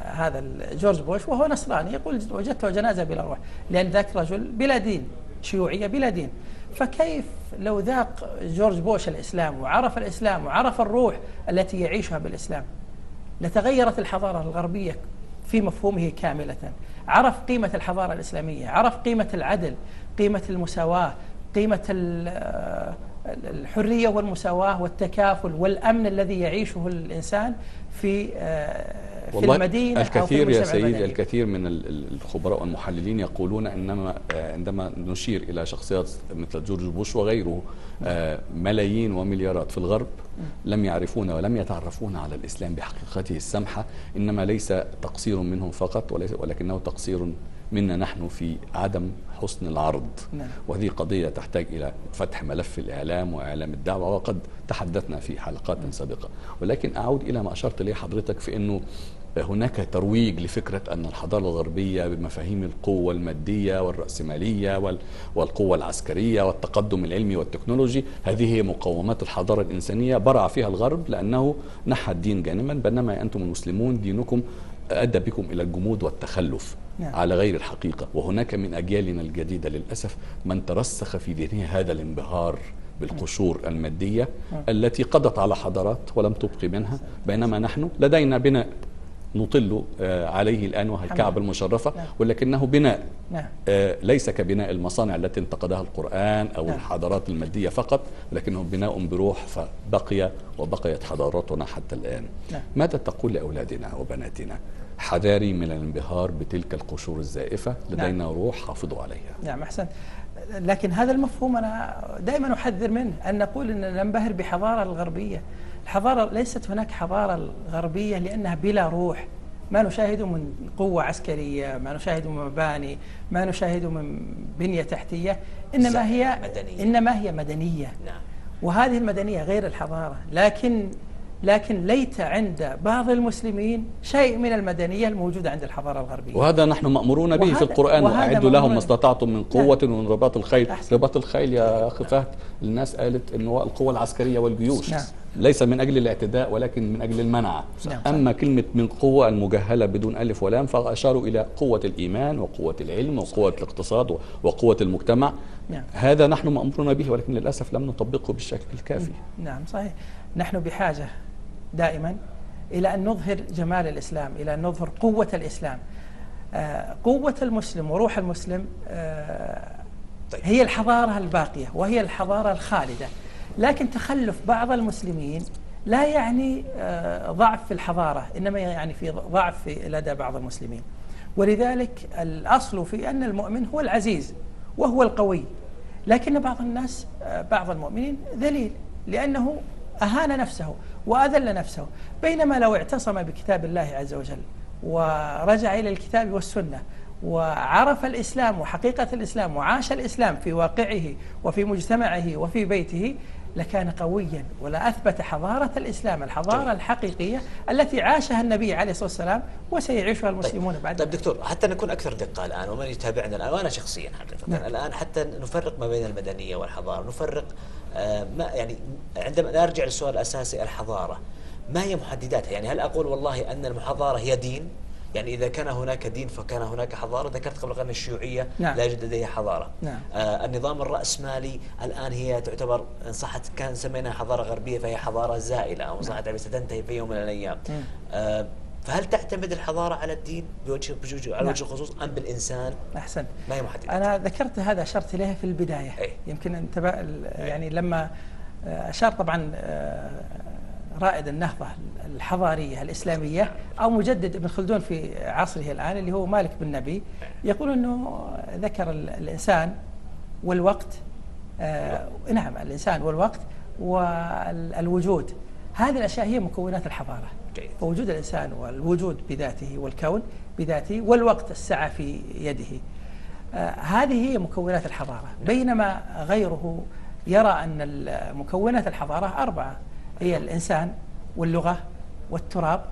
هذا جورج بوش وهو نصراني يقول وجدتها جنازة بلا روح، لأن ذاك رجل بلا دين، شيوعية بلا دين. فكيف لو ذاق جورج بوش الإسلام وعرف الإسلام وعرف الروح التي يعيشها بالإسلام، لتغيرت الحضارة الغربية في مفهومه كاملة. عرف قيمة الحضارة الإسلامية، عرف قيمة العدل، قيمة المساواة، قيمة الحرية والمساواة والتكافل والأمن الذي يعيشه الإنسان في المدينة الكثير أو في يا سيدي المدني. الكثير من الخبراء والمحللين يقولون إنما عندما نشير إلى شخصيات مثل جورج بوش وغيره، ملايين ومليارات في الغرب لم يعرفون ولم يتعرفون على الإسلام بحقيقته السمحة، إنما ليس تقصير منهم فقط، ولكنه تقصير منا نحن في عدم حسن العرض. وهذه قضية تحتاج إلى فتح ملف الإعلام وإعلام الدعوة، وقد تحدثنا في حلقات سابقة. ولكن أعود إلى ما أشرت إليه حضرتك في أنه هناك ترويج لفكرة أن الحضارة الغربية بمفاهيم القوة المادية والرأسمالية والقوة العسكرية والتقدم العلمي والتكنولوجي، هذه هي مقومات الحضارة الإنسانية برع فيها الغرب، لأنه نحى الدين جانبا، بينما أنتم المسلمون دينكم أدى بكم إلى الجمود والتخلف على غير الحقيقة. وهناك من أجيالنا الجديدة للأسف من ترسخ في ذهنه هذا الانبهار بالقشور المادية التي قضت على حضارات ولم تبقي منها، بينما نحن لدينا بناء نطل عليه الآن وهي الكعبة المشرفة، ولكنه بناء ليس كبناء المصانع التي انتقدها القرآن أو الحضارات المادية فقط، ولكنه بناء بروح، فبقي وبقيت حضاراتنا حتى الآن. ماذا تقول لأولادنا وبناتنا؟ حذاري من الانبهار بتلك القشور الزائفة، لدينا روح حافظوا عليها. نعم أحسن. لكن هذا المفهوم أنا دائما أحذر منه، أن نقول أن ننبهر بحضارة الغربية. الحضارة ليست هناك حضارة غربية لأنها بلا روح. ما نشاهده من قوة عسكرية، ما نشاهده من مباني، ما نشاهده من بنية تحتية، إنما هي مدنية. نعم. وهذه المدنية غير الحضارة، لكن ليت عند بعض المسلمين شيء من المدنية الموجودة عند الحضارة الغربية. وهذا نحن مأمورون به في القرآن، وأعدوا لهم ما استطعتم من قوة ومن رباط الخيل. رباط الخيل يا أخي فهد، الناس قالت أنه القوة العسكرية والجيوش، ليس من أجل الاعتداء ولكن من أجل المنع. أما كلمة من قوة المجهلة بدون ألف ولام فأشاروا إلى قوة الإيمان وقوة العلم وقوة الاقتصاد وقوة المجتمع. هذا نحن مأمورون به، ولكن للأسف لم نطبقه بالشكل الكافي. نعم صحيح. نحن بحاجة دائما إلى أن نظهر جمال الإسلام، إلى أن نظهر قوة الإسلام. قوة المسلم وروح المسلم هي الحضارة الباقية وهي الحضارة الخالدة. لكن تخلف بعض المسلمين لا يعني ضعف في الحضارة، إنما يعني في ضعف لدى بعض المسلمين. ولذلك الأصل في أن المؤمن هو العزيز وهو القوي، لكن بعض الناس بعض المؤمنين ذليل لأنه أهان نفسه وأذل نفسه. بينما لو اعتصم بكتاب الله عز وجل ورجع إلى الكتاب والسنة وعرف الإسلام وحقيقة الإسلام وعاش الإسلام في واقعه وفي مجتمعه وفي بيته، لكان قويا ولا أثبت حضارة الإسلام، الحضارة الحقيقية التي عاشها النبي عليه الصلاة والسلام وسيعيشها المسلمون بعد. طيب دكتور، حتى نكون أكثر دقة الآن، ومن يتابعنا الآن وأنا شخصيا حقيقة الآن، حتى نفرق ما بين المدنية والحضارة، نفرق ما يعني عندما نرجع للسؤال الأساسي، الحضارة ما هي محدداتها؟ يعني هل أقول والله أن الحضارة هي دين، يعني إذا كان هناك دين فكان هناك حضارة. ذكرت قبل قليل الشيوعية نعم. لا يوجد لديها حضارة. نعم. النظام الرأسمالي الآن هي تعتبر إن صحت كان سميناها حضارة غربية فهي حضارة زائلة، أو صحت ستنتهي في يوم من الأيام. فهل تعتمد الحضارة على الدين على وجه الخصوص أم بالإنسان؟ أحسنت. ما هي محددة. أنا ذكرت هذا، أشرت إليه في البداية. يمكن انتبه يعني لما أشار طبعا رائد النهضة الحضارية الإسلامية أو مجدد ابن خلدون في عصره الآن اللي هو مالك بن نبي، يقول أنه ذكر الإنسان والوقت. نعم، الإنسان والوقت والوجود، هذه الأشياء هي مكونات الحضارة. فوجود الإنسان والوجود بذاته والكون بذاته والوقت الساعة في يده، هذه هي مكونات الحضارة. بينما غيره يرى أن مكونات الحضارة 4، هي الإنسان واللغة والتراب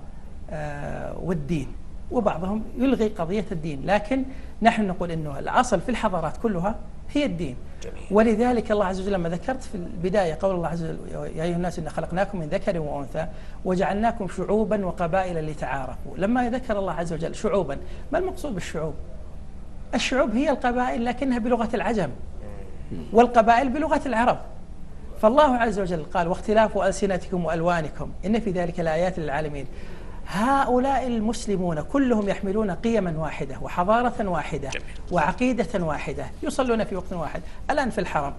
والدين، وبعضهم يلغي قضية الدين، لكن نحن نقول أنه الأصل في الحضارات كلها هي الدين. جميل. ولذلك الله عز وجل لما ذكرت في البداية قول الله عز وجل: يا أيها الناس إنا خلقناكم من ذكر وأنثى وجعلناكم شعوبا وقبائل لتعارفوا. لما ذكر الله عز وجل شعوبا، ما المقصود بالشعوب؟ الشعوب هي القبائل لكنها بلغة العجم، والقبائل بلغة العرب. فالله عز وجل قال: واختلاف ألسنتكم وألوانكم إن في ذلك لآيات للعالمين. هؤلاء المسلمون كلهم يحملون قيما واحدة وحضارة واحدة وعقيدة واحدة، يصلون في وقت واحد. الآن في الحرم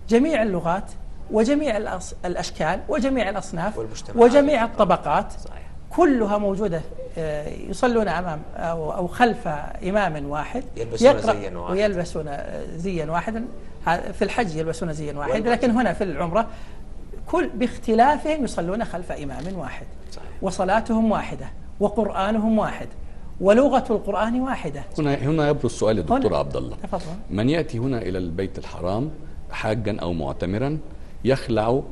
جميع اللغات وجميع الأشكال وجميع الأصناف وجميع الطبقات كلها موجودة، يصلون أمام أو خلف إمام واحد يقرأ ويلبسون زيا واحدا. في الحج يلبسون زيا واحد، لكن هنا في العمرة كل باختلافهم يصلون خلف إمام واحد. وصلاتهم واحدة وقرآنهم واحد ولغة القرآن واحدة. هنا يبرز سؤال الدكتور عبد الله. تفضل. من يأتي هنا إلى البيت الحرام حاجا أو معتمرا يخلع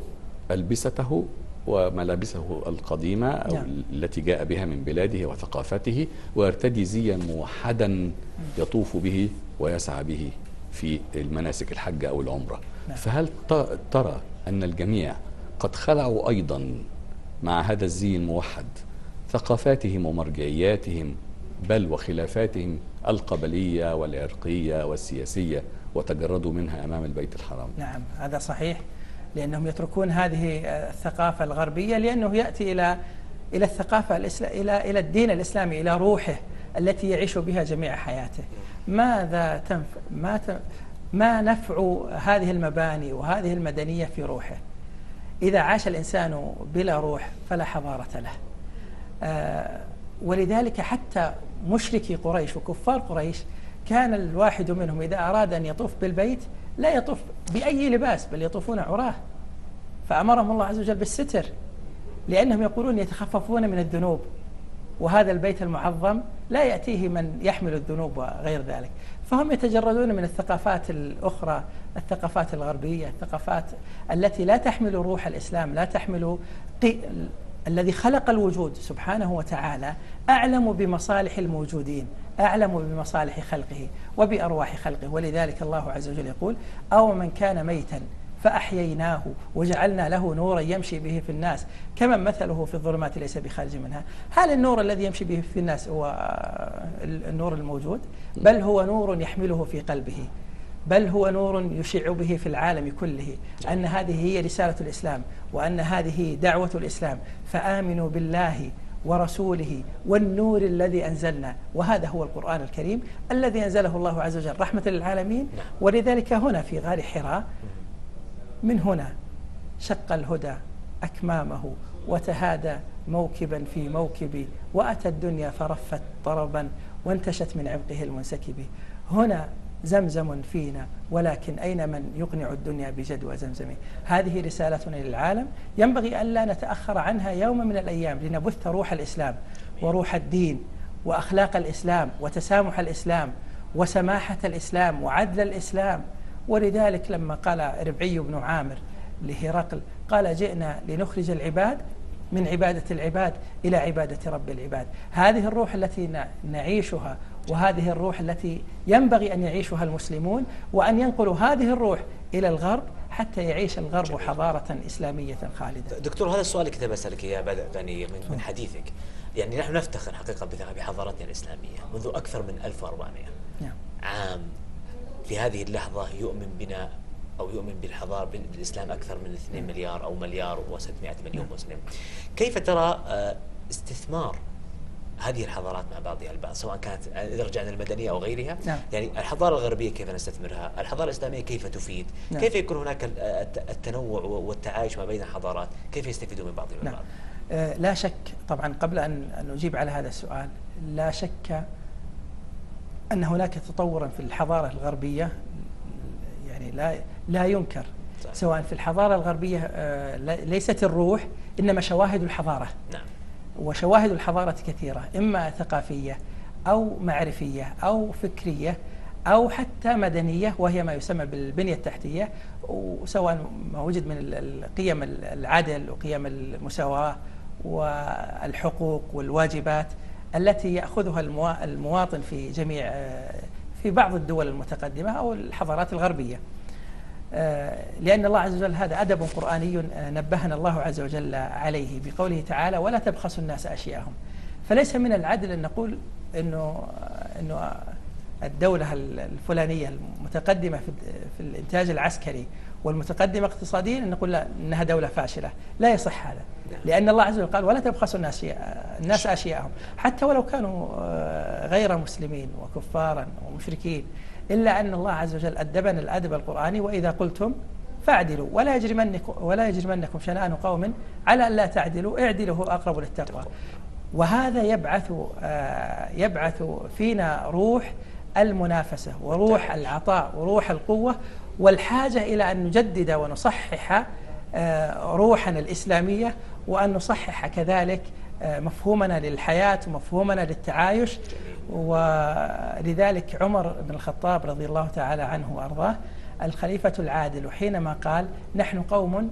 ألبسته وملابسه القديمة أو التي جاء بها من بلاده وثقافته، ويرتدي زيا موحدا يطوف به ويسعى به في المناسك الحج أو العمرة. فهل ترى أن الجميع قد خلعوا أيضا مع هذا الزي الموحد ثقافاتهم ومرجعياتهم بل وخلافاتهم القبلية والعرقية والسياسية وتجردوا منها أمام البيت الحرام؟ نعم، هذا صحيح، لأنهم يتركون هذه الثقافة الغربية لأنه يأتي إلى الثقافة إلى الدين الإسلامي، إلى روحه التي يعيش بها جميع حياته. ما نفع هذه المباني وهذه المدنية في روحه؟ إذا عاش الإنسان بلا روح فلا حضارة له. ولذلك حتى مشركي قريش وكفار قريش كان الواحد منهم إذا أراد أن يطوف بالبيت لا يطوف بأي لباس بل يطوفون عراه، فأمرهم الله عز وجل بالستر، لأنهم يقولون يتخففون من الذنوب، وهذا البيت المعظم لا يأتيه من يحمل الذنوب وغير ذلك. فهم يتجردون من الثقافات الأخرى، الثقافات الغربية، الثقافات التي لا تحمل روح الإسلام، لا تحمل الذي خلق الوجود سبحانه وتعالى أعلم بمصالح الموجودين، أعلم بمصالح خلقه وبأرواح خلقه. ولذلك الله عز وجل يقول: أو من كان ميتا فأحييناه وجعلنا له نورا يمشي به في الناس كمن مثله في الظلمات ليس بخارج منها. هل النور الذي يمشي به في الناس هو النور الموجود؟ بل هو نور يحمله في قلبه، بل هو نور يشع به في العالم كله، أن هذه هي رسالة الإسلام وأن هذه دعوة الإسلام. فآمنوا بالله ورسوله والنور الذي أنزلنا، وهذا هو القرآن الكريم الذي أنزله الله عز وجل رحمة للعالمين. ولذلك هنا في غار حراء من هنا شق الهدى أكمامه وتهادى موكبا في موكبي، وأتى الدنيا فرفت طربا وانتشت من عبقه المنسكب. هنا زمزم فينا ولكن أين من يقنع الدنيا بجدوى زمزم. هذه رسالتنا للعالم ينبغي أن لا نتأخر عنها يوم من الأيام لنبث روح الإسلام وروح الدين وأخلاق الإسلام وتسامح الإسلام وسماحة الإسلام وعدل الإسلام. ولذلك لما قال ربعي بن عامر لهرقل قال: جئنا لنخرج العباد من عبادة العباد إلى عبادة رب العباد. هذه الروح التي نعيشها وهذه الروح التي ينبغي أن يعيشها المسلمون، وأن ينقلوا هذه الروح إلى الغرب حتى يعيش الغرب حضارة إسلامية خالدة. دكتور، هذا السؤال اللي كنت بسألك إياه بدأ يعني من حديثك. يعني نحن نفتخر حقيقة بحضارتنا الإسلامية منذ أكثر من 1400 عام. في هذه اللحظة يؤمن بنا أو يؤمن بالحضارة بالإسلام أكثر من 2 مليار أو مليار و600 مليون مسلم. كيف ترى استثمار هذه الحضارات مع بعضها البعض، سواء كانت إذا رجعنا المدنية أو غيرها؟ يعني الحضارة الغربية كيف نستثمرها؟ الحضارة الإسلامية كيف تفيد؟ كيف يكون هناك التنوع والتعايش ما بين الحضارات؟ كيف يستفيدوا من بعضهم البعض؟ لا شك طبعا، قبل أن نجيب على هذا السؤال، لا شك أن هناك تطورا في الحضارة الغربية يعني لا ينكر. سواء في الحضارة الغربية ليست الروح إنما شواهد الحضارة. وشواهد الحضارة كثيرة، إما ثقافية أو معرفية أو فكرية أو حتى مدنية، وهي ما يسمى بالبنية التحتية، وسواء ما وجد من القيم العدل وقيم المساواة والحقوق والواجبات التي يأخذها المواطن في بعض الدول المتقدمة أو الحضارات الغربية. لأن الله عز وجل هذا أدب قرآني نبهنا الله عز وجل عليه بقوله تعالى: ولا تبخسوا الناس أشياءهم. فليس من العدل أن نقول إنه الدولة الفلانية المتقدمة في الإنتاج العسكري والمتقدمة اقتصاديا أن نقول لا إنها دولة فاشلة. لا يصح هذا، لأن الله عز وجل قال: ولا تبخسوا الناس أشياءهم، حتى ولو كانوا غير مسلمين وكفارا ومشركين، إلا أن الله عز وجل أدبنا الأدب القرآني: وإذا قلتم فاعدلوا ولا يجرمنكم شنآن قوم على أن لا تعدلوا اعدلوا هو أقرب للتقوى. وهذا يبعث فينا روح المنافسة وروح العطاء وروح القوة، والحاجة إلى أن نجدد ونصحح روحنا الإسلامية، وأن نصحح كذلك مفهومنا للحياة ومفهومنا للتعايش. ولذلك عمر بن الخطاب رضي الله تعالى عنه وأرضاه الخليفة العادل حينما قال: نحن قوم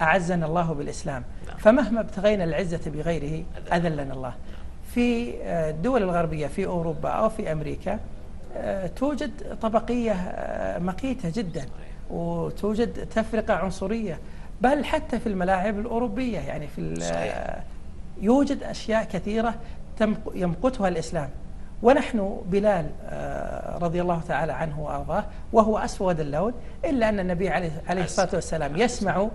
أعزنا الله بالإسلام، فمهما ابتغينا العزة بغيره أذلنا الله. في الدول الغربية في أوروبا أو في أمريكا توجد طبقية مقيتة جدا، وتوجد تفرقة عنصرية، بل حتى في الملاعب الأوروبية يعني يوجد أشياء كثيرة يمقتها الإسلام. ونحن بلال رضي الله تعالى عنه وأرضاه وهو أسود اللون، إلا أن النبي عليه الصلاة والسلام يسمع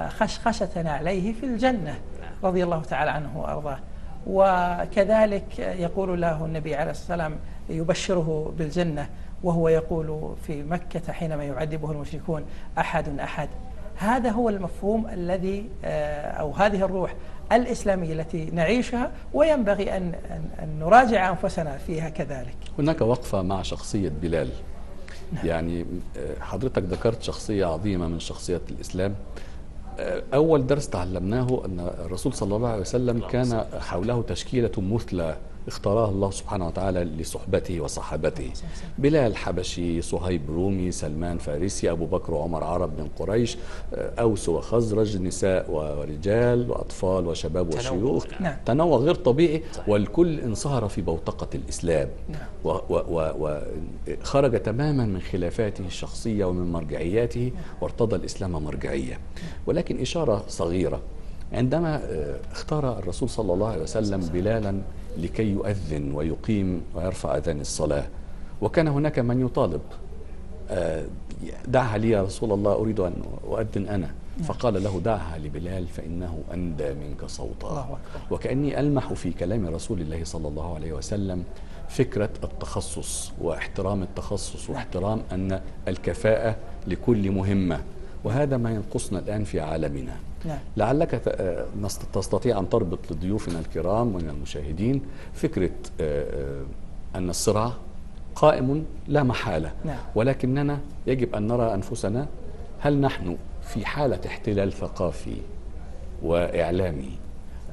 خشخشة عليه في الجنة رضي الله تعالى عنه وأرضاه. وكذلك يقول له النبي عليه الصلاة والسلام يبشره بالجنة، وهو يقول في مكة حينما يعذبه المشركون: أحد أحد. هذا هو المفهوم الذي أو هذه الروح الإسلامية التي نعيشها، وينبغي أن نراجع أنفسنا فيها كذلك. هناك وقفة مع شخصية بلال. يعني حضرتك ذكرت شخصية عظيمة من شخصيات الإسلام. أول درس تعلمناه أن الرسول صلى الله عليه وسلم كان حوله تشكيلة مثلى اختارها الله سبحانه وتعالى لصحبته وصحابته: بلال حبشي، صهيب رومي، سلمان فارسي، أبو بكر وعمر عرب من قريش، أوس وخزرج، نساء ورجال وأطفال وشباب وشيوخ. تنوع غير طبيعي، والكل انصهر في بوتقة الإسلام وخرج تماما من خلافاته الشخصية ومن مرجعياته، وارتضى الإسلام مرجعية. ولكن إشارة صغيرة: عندما اختار الرسول صلى الله عليه وسلم بلالا لكي يؤذن ويقيم ويرفع أذان الصلاة، وكان هناك من يطالب: دعها لي يا رسول الله، أريد أن أؤذن أنا. فقال له: دعها لبلال فإنه أندى منك صوتا. وكأني ألمح في كلام رسول الله صلى الله عليه وسلم فكرة التخصص واحترام التخصص واحترام أن الكفاءة لكل مهمة، وهذا ما ينقصنا الآن في عالمنا. لعلك تستطيع أن تربط لضيوفنا الكرام ومن المشاهدين فكرة أن الصراع قائم لا محالة، ولكننا يجب أن نرى أنفسنا هل نحن في حالة احتلال ثقافي وإعلامي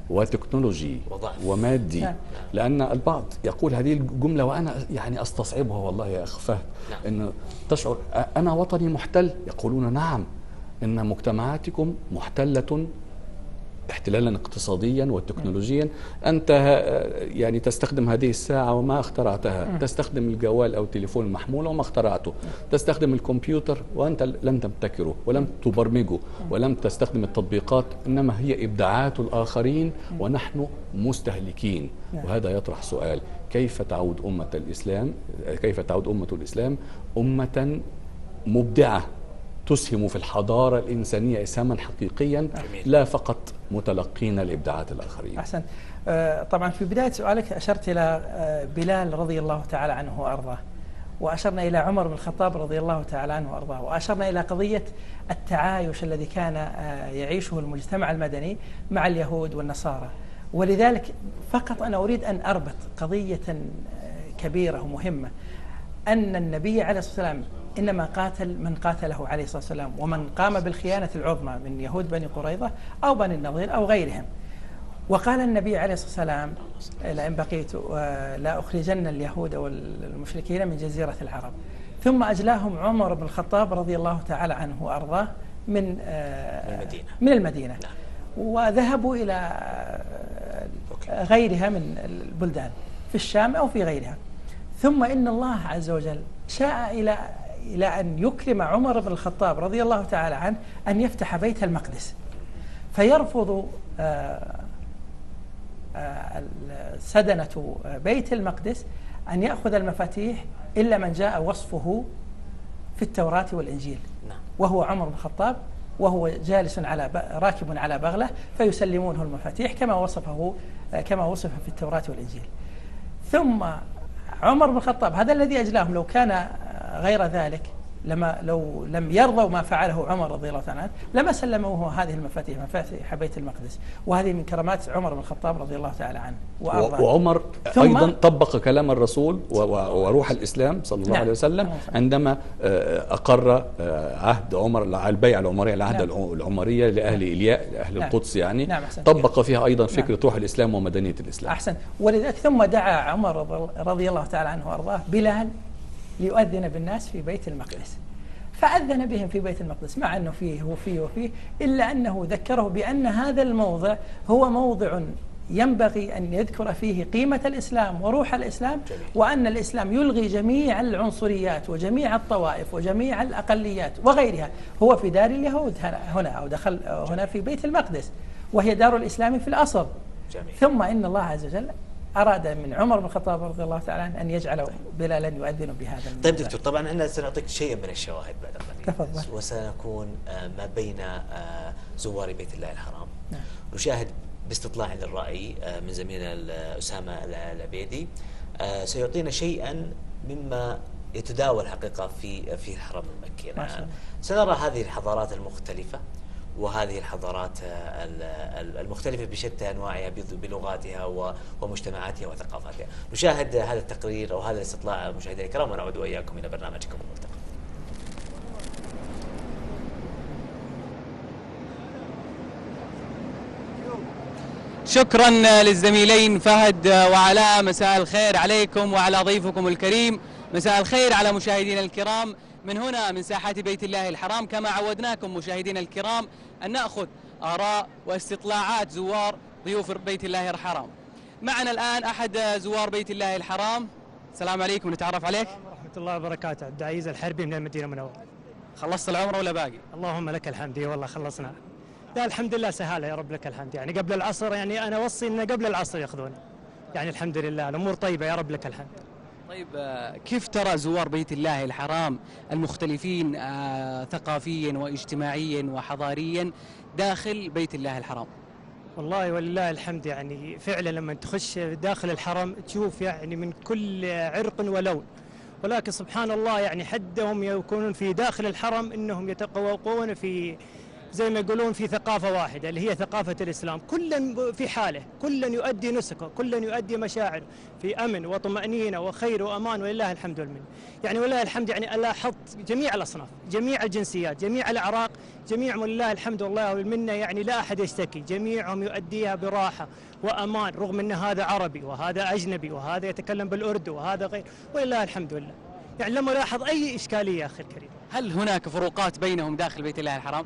وتكنولوجي ومادي. لأن البعض يقول هذه الجملة وأنا يعني أستصعبها والله يا أخ فهد، أن تشعر أنا وطني محتل. يقولون: نعم، إن مجتمعاتكم محتلة احتلالا اقتصاديا وتكنولوجيا. أنت يعني تستخدم هذه الساعة وما اخترعتها، تستخدم الجوال أو التليفون المحمول وما اخترعته، تستخدم الكمبيوتر وأنت لم تبتكره ولم تبرمجه ولم تستخدم التطبيقات، إنما هي إبداعات الآخرين ونحن مستهلكين. وهذا يطرح سؤال: كيف تعود أمة الإسلام أمة مبدعة تسهم في الحضارة الإنسانية إسهاما حقيقيا، لا فقط متلقين لإبداعات الآخرين. أحسن. طبعا في بداية سؤالك أشرت إلى بلال رضي الله تعالى عنه وأرضاه، وأشرنا إلى عمر بن الخطاب رضي الله تعالى عنه وأرضاه، وأشرنا إلى قضية التعايش الذي كان يعيشه المجتمع المدني مع اليهود والنصارى. ولذلك فقط أنا أريد أن أربط قضية كبيرة ومهمة، أن النبي عليه الصلاة والسلام إنما قاتل من قاتله عليه الصلاة والسلام، ومن قام بالخيانة العظمى من يهود بني قريظة أو بني النضير أو غيرهم. وقال النبي عليه الصلاة والسلام: لئن بقيت لا أخرجن اليهود والمشركين من جزيرة العرب. ثم أجلاهم عمر بن الخطاب رضي الله تعالى عنه وأرضاه من المدينة وذهبوا إلى غيرها من البلدان في الشام أو في غيرها. ثم إن الله عز وجل شاء إلى أن يكرم عمر بن الخطاب رضي الله تعالى عنه أن يفتح بيت المقدس، فيرفض سدنة بيت المقدس أن يأخذ المفاتيح إلا من جاء وصفه في التوراة والإنجيل، وهو عمر بن الخطاب، وهو جالس راكب على بغلة، فيسلمونه المفاتيح كما وصف في التوراة والإنجيل. ثم عمر بن الخطاب هذا الذي أجلاهم، لو كان غير ذلك لو لم يرضوا ما فعله عمر رضي الله عنه لما سلموه هذه المفاتيح، مفاتيح بيت المقدس. وهذه من كرامات عمر بن الخطاب رضي الله تعالى عنه وعمر أيضا طبق كلام الرسول وروح الإسلام صلى الله عليه وسلم عندما أقر عهد عمر، البيعة العمرية، العهد العمرية لأهل إلياء، لأهل القدس يعني، طبق فيها أيضا فكرة روح الإسلام ومدنية الإسلام. أحسن. ولذلك ثم دعا عمر رضي الله تعالى عنه وأرضاه بلال ليؤذن بالناس في بيت المقدس، فأذن بهم في بيت المقدس، مع أنه فيه وفيه، إلا أنه ذكره بأن هذا الموضع هو موضع ينبغي أن يذكر فيه قيمة الإسلام وروح الإسلام، وأن الإسلام يلغي جميع العنصريات وجميع الطوائف وجميع الأقليات وغيرها. هو في دار اليهود هنا، أو دخل هنا في بيت المقدس، وهي دار الإسلام في الأصل. ثم إن الله عز وجل أراد من عمر بن الخطاب رضي الله تعالى عنه أن يجعل بلالا يؤذن بهذا الموضوع. طيب دكتور، طبعا احنا سنعطيك شيئا من الشواهد بعد قليل. تفضل. وسنكون ما بين زوار بيت الله الحرام. نشاهد باستطلاع للرأي من زميلنا أسامة العبيدي، سيعطينا شيئا مما يتداول حقيقة في الحرم المكي. سنرى هذه الحضارات المختلفة، وهذه الحضارات المختلفة بشتى أنواعها بلغاتها ومجتمعاتها وثقافاتها. نشاهد هذا التقرير أو هذا الاستطلاع مشاهدينا الكرام، ونعود وإياكم إلى برنامجكم الملتقى. شكرا للزميلين فهد وعلاء. مساء الخير عليكم وعلى ضيفكم الكريم. مساء الخير على مشاهدينا الكرام من هنا من ساحات بيت الله الحرام. كما عودناكم مشاهدينا الكرام أن نأخذ آراء واستطلاعات زوار ضيوف بيت الله الحرام. معنا الآن أحد زوار بيت الله الحرام. السلام عليكم، نتعرف عليك. ورحمة الله وبركاته. عبد العزيز الحربي من المدينة المنورة. خلصت العمرة ولا باقي؟ اللهم لك الحمد. والله خلصنا. لا الحمد لله سهالة يا رب لك الحمد. يعني قبل العصر، يعني أنا أوصي إنه قبل العصر يأخذون. يعني الحمد لله الأمور طيبة يا رب لك الحمد. طيب كيف ترى زوار بيت الله الحرام المختلفين ثقافيا واجتماعيا وحضاريا داخل بيت الله الحرام؟ والله ولله الحمد، يعني فعلا لما تخش داخل الحرم تشوف يعني من كل عرق ولون، ولكن سبحان الله يعني حدهم يكونون في داخل الحرم انهم يتقوقون في زي ما يقولون في ثقافة واحدة اللي هي ثقافة الإسلام. كل في حاله، كل يؤدي نسكه، كل يؤدي مشاعره في أمن وطمأنينة وخير وأمان، ولله الحمد والمنة. يعني ولله الحمد، يعني لاحظت جميع الأصناف، جميع الجنسيات، جميع الأعراق، جميع ولله الحمد والله والمنة، يعني لا أحد يشتكي، جميعهم يؤديها براحة وأمان، رغم أن هذا عربي وهذا أجنبي وهذا يتكلم بالأردو وهذا غير، ولله الحمد لله. يعني لم ألاحظ أي إشكالية أخي الكريم. هل هناك فروقات بينهم داخل بيت الله الحرام؟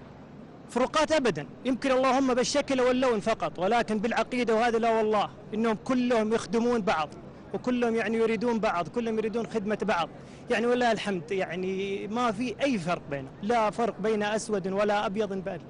فروقات أبدا، يمكن اللهم بالشكل واللون فقط، ولكن بالعقيدة وهذا لا والله، إنهم كلهم يخدمون بعض وكلهم يعني يريدون بعض، كلهم يريدون خدمة بعض، يعني ولله الحمد، يعني ما في أي فرق بينهم، لا فرق بين أسود ولا أبيض بل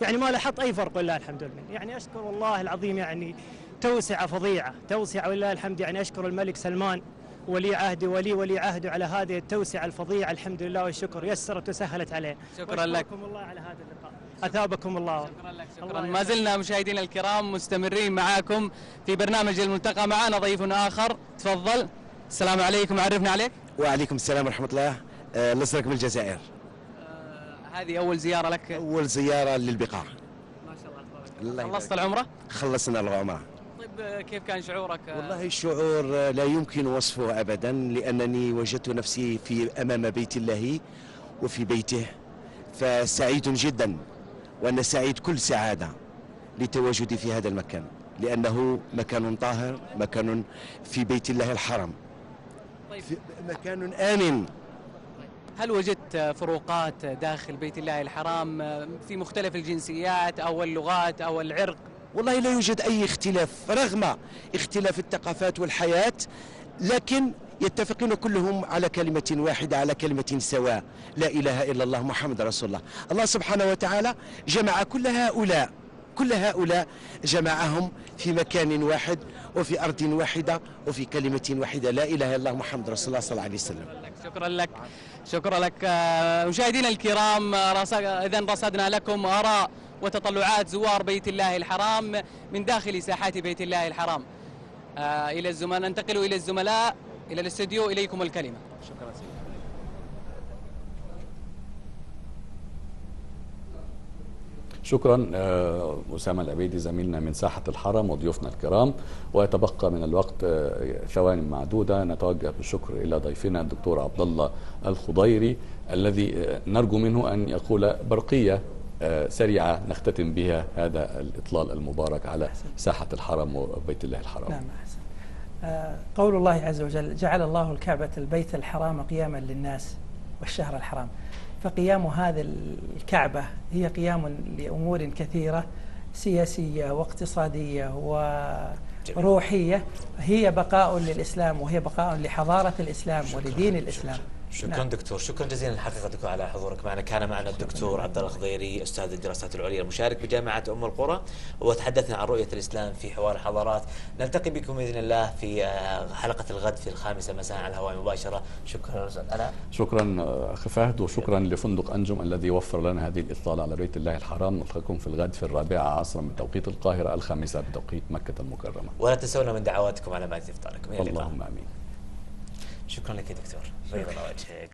يعني ما لاحظت أي فرق ولله الحمد لله. يعني أشكر والله العظيم، يعني توسعة فظيعة، توسعة ولله الحمد. يعني أشكر الملك سلمان ولي عهده ولي عهده على هذه التوسعة الفظيعة، الحمد لله والشكر، يسرت وسهلت عليه. شكرا لك. أشكركم الله على هذا اللقاء، أثابكم الله. شكرا لك. شكرا. ما زلنا مشاهدينا الكرام مستمرين معاكم في برنامج الملتقى. معنا ضيف آخر، تفضل. السلام عليكم، عرفنا عليك. وعليكم السلام ورحمة الله. لصرك من الجزائر. هذه أول زيارة لك؟ أول زيارة للبقاع. ما شاء الله تبارك الله. خلصت العمرة؟ خلصنا العمرة. طيب كيف كان شعورك؟ والله الشعور لا يمكن وصفه أبدا، لأنني وجدت نفسي أمام بيت الله وفي بيته، فسعيد جدا، وأنا سعيد كل سعادة لتواجدي في هذا المكان، لأنه مكان طاهر، مكان في بيت الله الحرام. طيب. مكان آمن. هل وجدت فروقات داخل بيت الله الحرام في مختلف الجنسيات أو اللغات أو العرق؟ والله لا يوجد أي اختلاف رغم اختلاف الثقافات والحياة، لكن يتفقون كلهم على كلمة واحدة، على كلمة سواء، لا إله إلا الله محمد رسول الله. الله سبحانه وتعالى جمع كل هؤلاء جمعهم في مكان واحد وفي أرض واحدة وفي كلمة واحدة، لا إله إلا الله محمد رسول الله صلى الله عليه وسلم. شكرا لك. شكرا لك. مشاهدينا الكرام، إذن رصدنا لكم آراء وتطلعات زوار بيت الله الحرام من داخل ساحات بيت الله الحرام. إلى الزملاء، ننتقل إلى الزملاء إلى الاستوديو، إليكم الكلمة. شكرا سيدي. شكرا أسامة العبيدي زميلنا من ساحة الحرم وضيوفنا الكرام. ويتبقى من الوقت ثواني معدودة، نتوجه بالشكر إلى ضيفنا الدكتور عبد الله الخضيري الذي نرجو منه أن يقول برقية سريعة نختتم بها هذا الإطلال المبارك على ساحة الحرم وبيت الله الحرام. نعم، أحسن. قول الله عز وجل: جعل الله الكعبة البيت الحرام قياما للناس والشهر الحرام. فقيام هذه الكعبة هي قيام لأمور كثيرة سياسية واقتصادية وروحية، هي بقاء للإسلام وهي بقاء لحضارة الإسلام ولدين الإسلام. شكرا نعم. دكتور، شكرا جزيلا الحقيقة دكتور على حضورك معنا. كان معنا الدكتور عبد الله الخضيري، أستاذ الدراسات العليا المشارك بجامعة أم القرى، وتحدثنا عن رؤية الإسلام في حوار الحضارات. نلتقي بكم بإذن الله في حلقة الغد في 5 مساء على الهواء مباشرة. شكرا أنا. شكرا أخي فهد، وشكرا لفندق أنجم الذي وفر لنا هذه الإطلالة على بيت الله الحرام. نلتقيكم في الغد في 4 عصرا بتوقيت القاهرة، 5 بتوقيت مكة المكرمة. ولا تنسونا من دعواتكم على مائدة إفطاركم. اللهم آمين. شكرا لك يا دكتور، بيض الله وجهك.